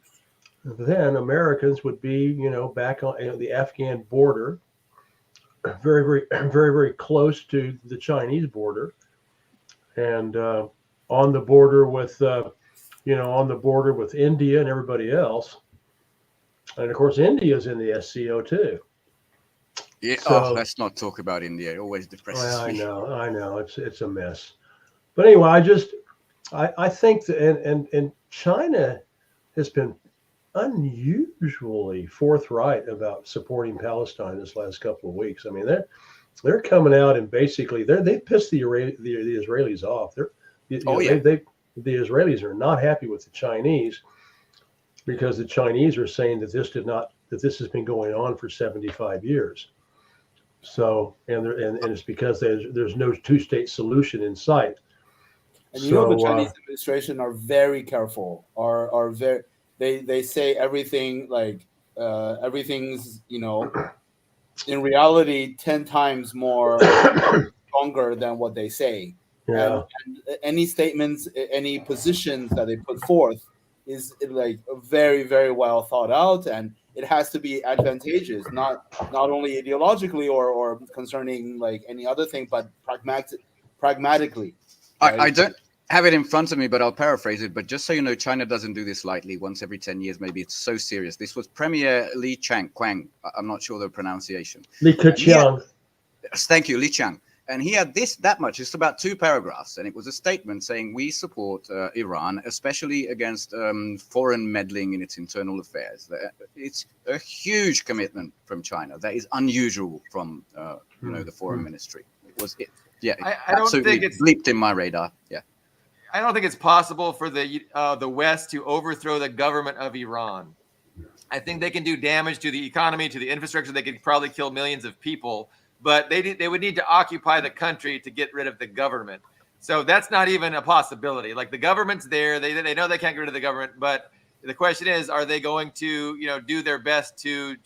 Americans would be, back on the Afghan border, very, very, very, very close to the Chinese border, and on the border with, India and everybody else. And of course, India's in the SCO too. Yeah. So, let's not talk about India. It always depresses me. I know. It's a mess. But anyway, I think that, and China has been unusually forthright about supporting Palestine this last couple of weeks. I mean, they're coming out and basically they've pissed the Israelis off. The Israelis are not happy with the Chinese, because the Chinese are saying that this has been going on for 75 years. So, and it's because there's no two-state solution in sight. And the Chinese administration are very careful. Are very they say everything like everything's in reality 10 times more stronger than what they say. Yeah. And any statements, any positions that they put forth is like very, very well thought out, and it has to be advantageous, not only ideologically or concerning like any other thing, but pragmatically. Right? I don't have it in front of me, but I'll paraphrase it. But just so you know, China doesn't do this lightly. Once every 10 years, maybe. It's so serious. This was Premier Li Qiang. I'm not sure the pronunciation. Li Keqiang. Thank you, Li Qiang. And he had that much, just about 2 paragraphs. And it was a statement saying, we support Iran, especially against foreign meddling in its internal affairs. It's a huge commitment from China. That is unusual from the foreign ministry. It was it. Yeah, I don't think it's leaped in my radar. Yeah. I don't think it's possible for the West to overthrow the government of Iran. I think they can do damage to the economy, to the infrastructure. They could probably kill millions of people, but they would need to occupy the country to get rid of the government. So that's not even a possibility. Like, the government's there. They know they can't get rid of the government, but the question is, are they going to do their best to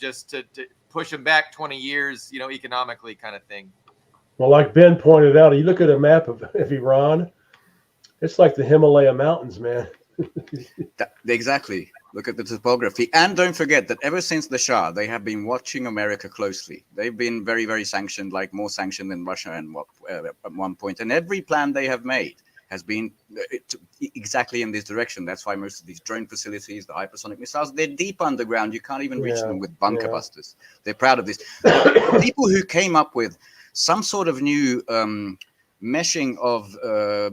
push them back 20 years, economically, kind of thing? Well, like Ben pointed out, you look at a map of Iran, it's like the Himalaya mountains, man. Exactly. Look at the topography. And don't forget that ever since the Shah, they have been watching America closely. They've been very, very sanctioned, like more sanctioned than Russia at one point. And every plan they have made has been exactly in this direction. That's why most of these drone facilities, the hypersonic missiles, they're deep underground. You can't even reach them with bunker busters. They're proud of this. People who came up with some sort of new meshing of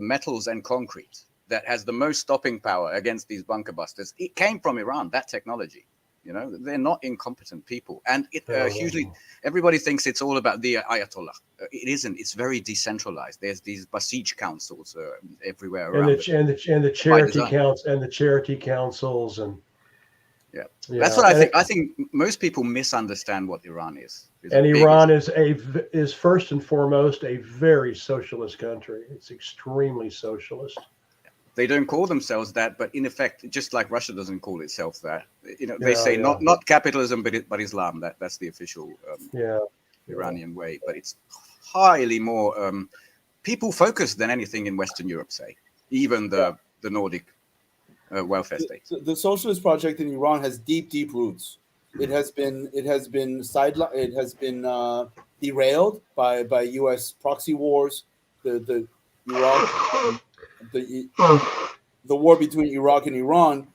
metals and concrete that has the most stopping power against these bunker busters, it came from Iran, that technology. They're not incompetent people. And hugely, everybody thinks it's all about the Ayatollah. It isn't. It's very decentralized. There's these Basij councils everywhere around. And the charity councils and that's what I think. I think most people misunderstand what Iran is. And Iran is first and foremost a very socialist country. It's extremely socialist. They don't call themselves that, but in effect, just like Russia doesn't call itself that, they say not capitalism, but Islam. That's the official Iranian way. But it's highly more people focused than anything in Western Europe, say, even the Nordic welfare states. The socialist project in Iran has deep roots. It has been derailed by U.S. proxy wars. The Iraq the war between Iraq and Iran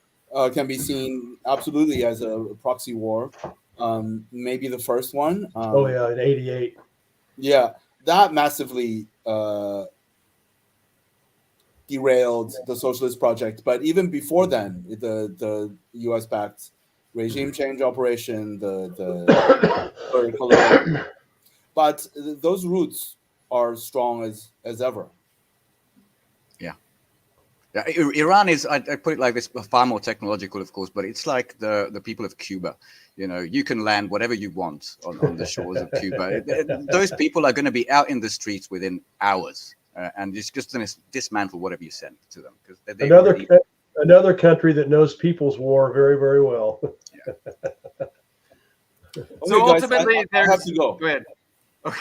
can be seen absolutely as a proxy war. Maybe the first one. in '88. Yeah, that massively derailed the socialist project. But even before then, the U.S. backed regime change operation, but those roots are strong as ever. Yeah, Iran is, I put it like this, far more technological, of course, but it's like the people of Cuba. You know, you can land whatever you want on the shores of Cuba. Those people are going to be out in the streets within hours, and it's just going to dismantle whatever you send to them. Because another country that knows people's war very, very well. Yeah. So guys, ultimately, I have to go. Go ahead. Okay.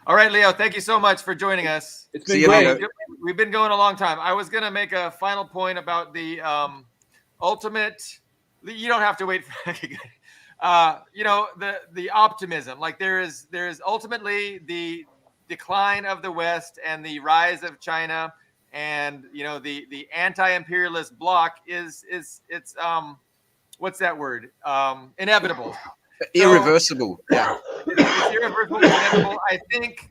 All right, Leo, thank you so much for joining us. It's been great. We've been going a long time. I was going to make a final point about the ultimate. You don't have to wait for the optimism. Like there is ultimately the decline of the West and the rise of China, and the anti-imperialist bloc is what's that word? Inevitable. Irreversible. Yeah. It's irreversible, inevitable. I think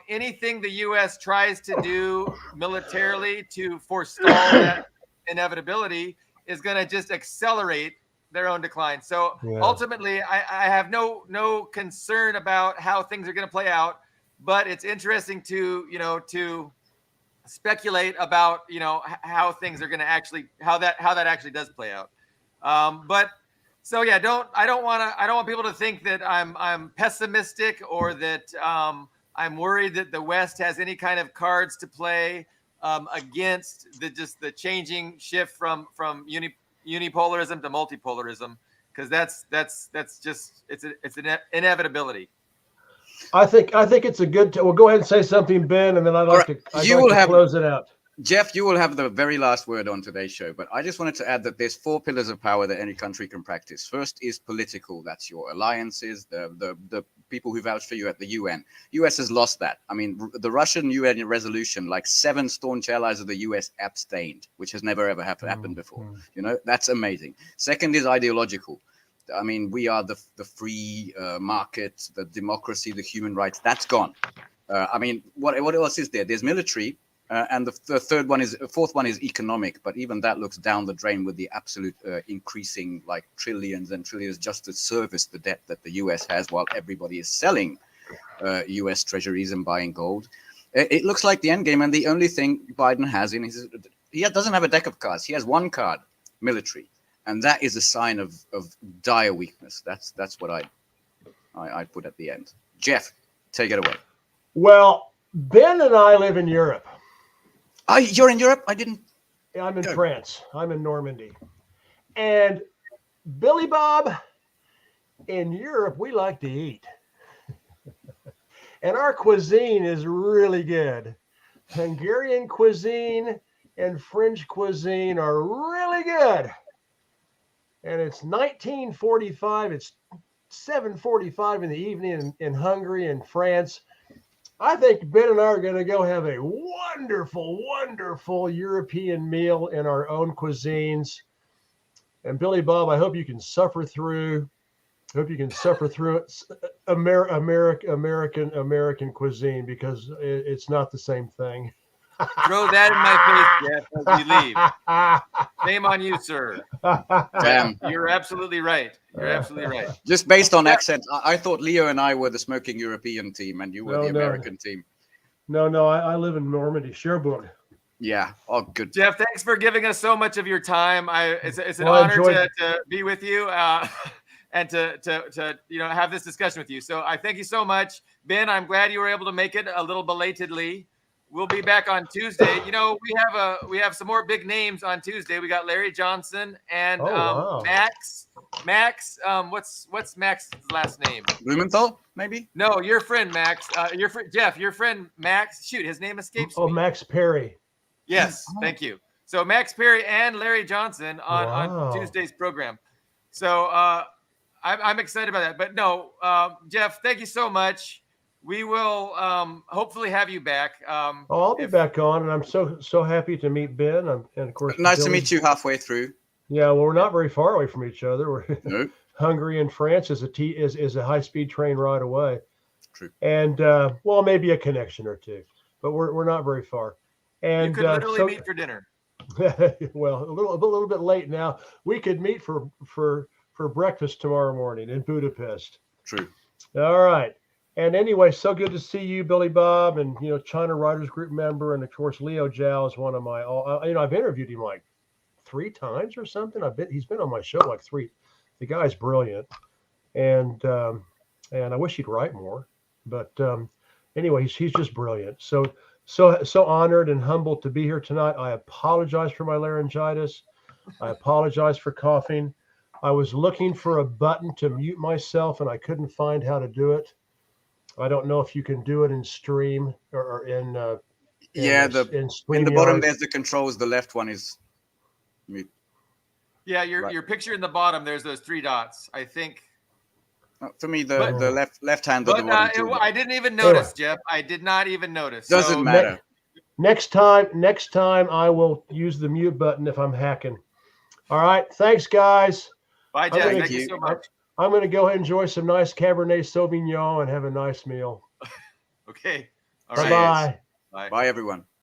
anything the U.S. tries to do militarily to forestall that inevitability is going to just accelerate their own decline. So ultimately, I have no concern about how things are going to play out, but it's interesting to speculate about how things are going to actually how that actually does play out. So yeah, I don't want people to think that I'm pessimistic or that I'm worried that the West has any kind of cards to play against the changing shift from unipolarism to multipolarism, because that's just it's an inevitability. I think it's a good. Well, go ahead and say something, Ben, and then I'd like to close it out. Jeff, you will have the very last word on today's show, but I just wanted to add that there's 4 pillars of power that any country can practice. First is political. That's your alliances, the people who vouch for you at the UN. US has lost that. I mean, the Russian UN resolution, like 7 staunch allies of the US abstained, which has never, ever happened before. That's amazing. Second is ideological. I mean, we are the free market, the democracy, the human rights. That's gone. I mean, what else is there? There's military. And the fourth one is economic, but even that looks down the drain with the absolute increasing like trillions and trillions just to service the debt that the US has while everybody is selling US treasuries and buying gold. It looks like the end game, and the only thing Biden has he doesn't have a deck of cards. He has one card, military, and that is a sign of dire weakness. That's what I put at the end. Jeff, take it away. Well, Ben and I live in Europe. You're in Europe? I didn't. I'm in France. I'm in Normandy. And Billy Bob, in Europe, we like to eat. And our cuisine is really good. Hungarian cuisine and French cuisine are really good. And it's 1945. It's 7:45 in the evening in Hungary and France. I think Ben and I are going to go have a wonderful, wonderful European meal in our own cuisines. And Billy Bob, I hope you can suffer through. American cuisine, because it's not the same thing. Throw that in my face, Jeff, as you leave. Shame on you, sir. Damn. You're absolutely right. You're absolutely right. Just based on accent, I thought Leo and I were the smoking European team, and you were the American team. No, I live in Normandy, Cherbourg. Yeah. Oh, good. Jeff, thanks for giving us so much of your time. It's an honor to be with you and to have this discussion with you. So I thank you so much, Ben. I'm glad you were able to make it a little belatedly. we'll be back on Tuesday. You know, we have some more big names on Tuesday. We got Larry Johnson and wow. Max. What's Max's last name? Blumenthal, maybe? No, your friend Max. Your friend Jeff. Your friend Max. Shoot, his name escapes me. Max Perry. Yes, thank you. So Max Perry and Larry Johnson on Tuesday's program. So I'm excited about that. But no, Jeff, thank you so much. We will hopefully have you back. I'll be back on, and I'm so happy to meet Ben. And of course, Nice to meet you halfway through. Yeah, well, we're not very far away from each other. We're No. Hungary and France is a high-speed train ride away. True. And well, maybe a connection or two, but we're not very far. And you could literally meet for dinner. Well, a little bit late now. We could meet for breakfast tomorrow morning in Budapest. True. All right. And anyway, so good to see you, Billy Bob, and China Writers Group member, and of course Leo Zhao is one of my. I've interviewed him like 3 times or something. He's been on my show like 3. The guy's brilliant, and I wish he'd write more. But anyway, he's just brilliant. So honored and humbled to be here tonight. I apologize for my laryngitis. I apologize for coughing. I was looking for a button to mute myself, and I couldn't find how to do it. I don't know if you can do it in Stream or in in the bottom there's the controls. The left one is mute. Yeah, your picture in the bottom. There's those 3 dots. I think. For me, the left hand. But I didn't even notice, Jeff. I did not even notice. Doesn't matter. Next time I will use the mute button if I'm hacking. All right, thanks guys. Bye, Jeff. Thank you so much. I'm going to go ahead and enjoy some nice Cabernet Sauvignon and have a nice meal. Okay. All right. Bye. Bye, everyone.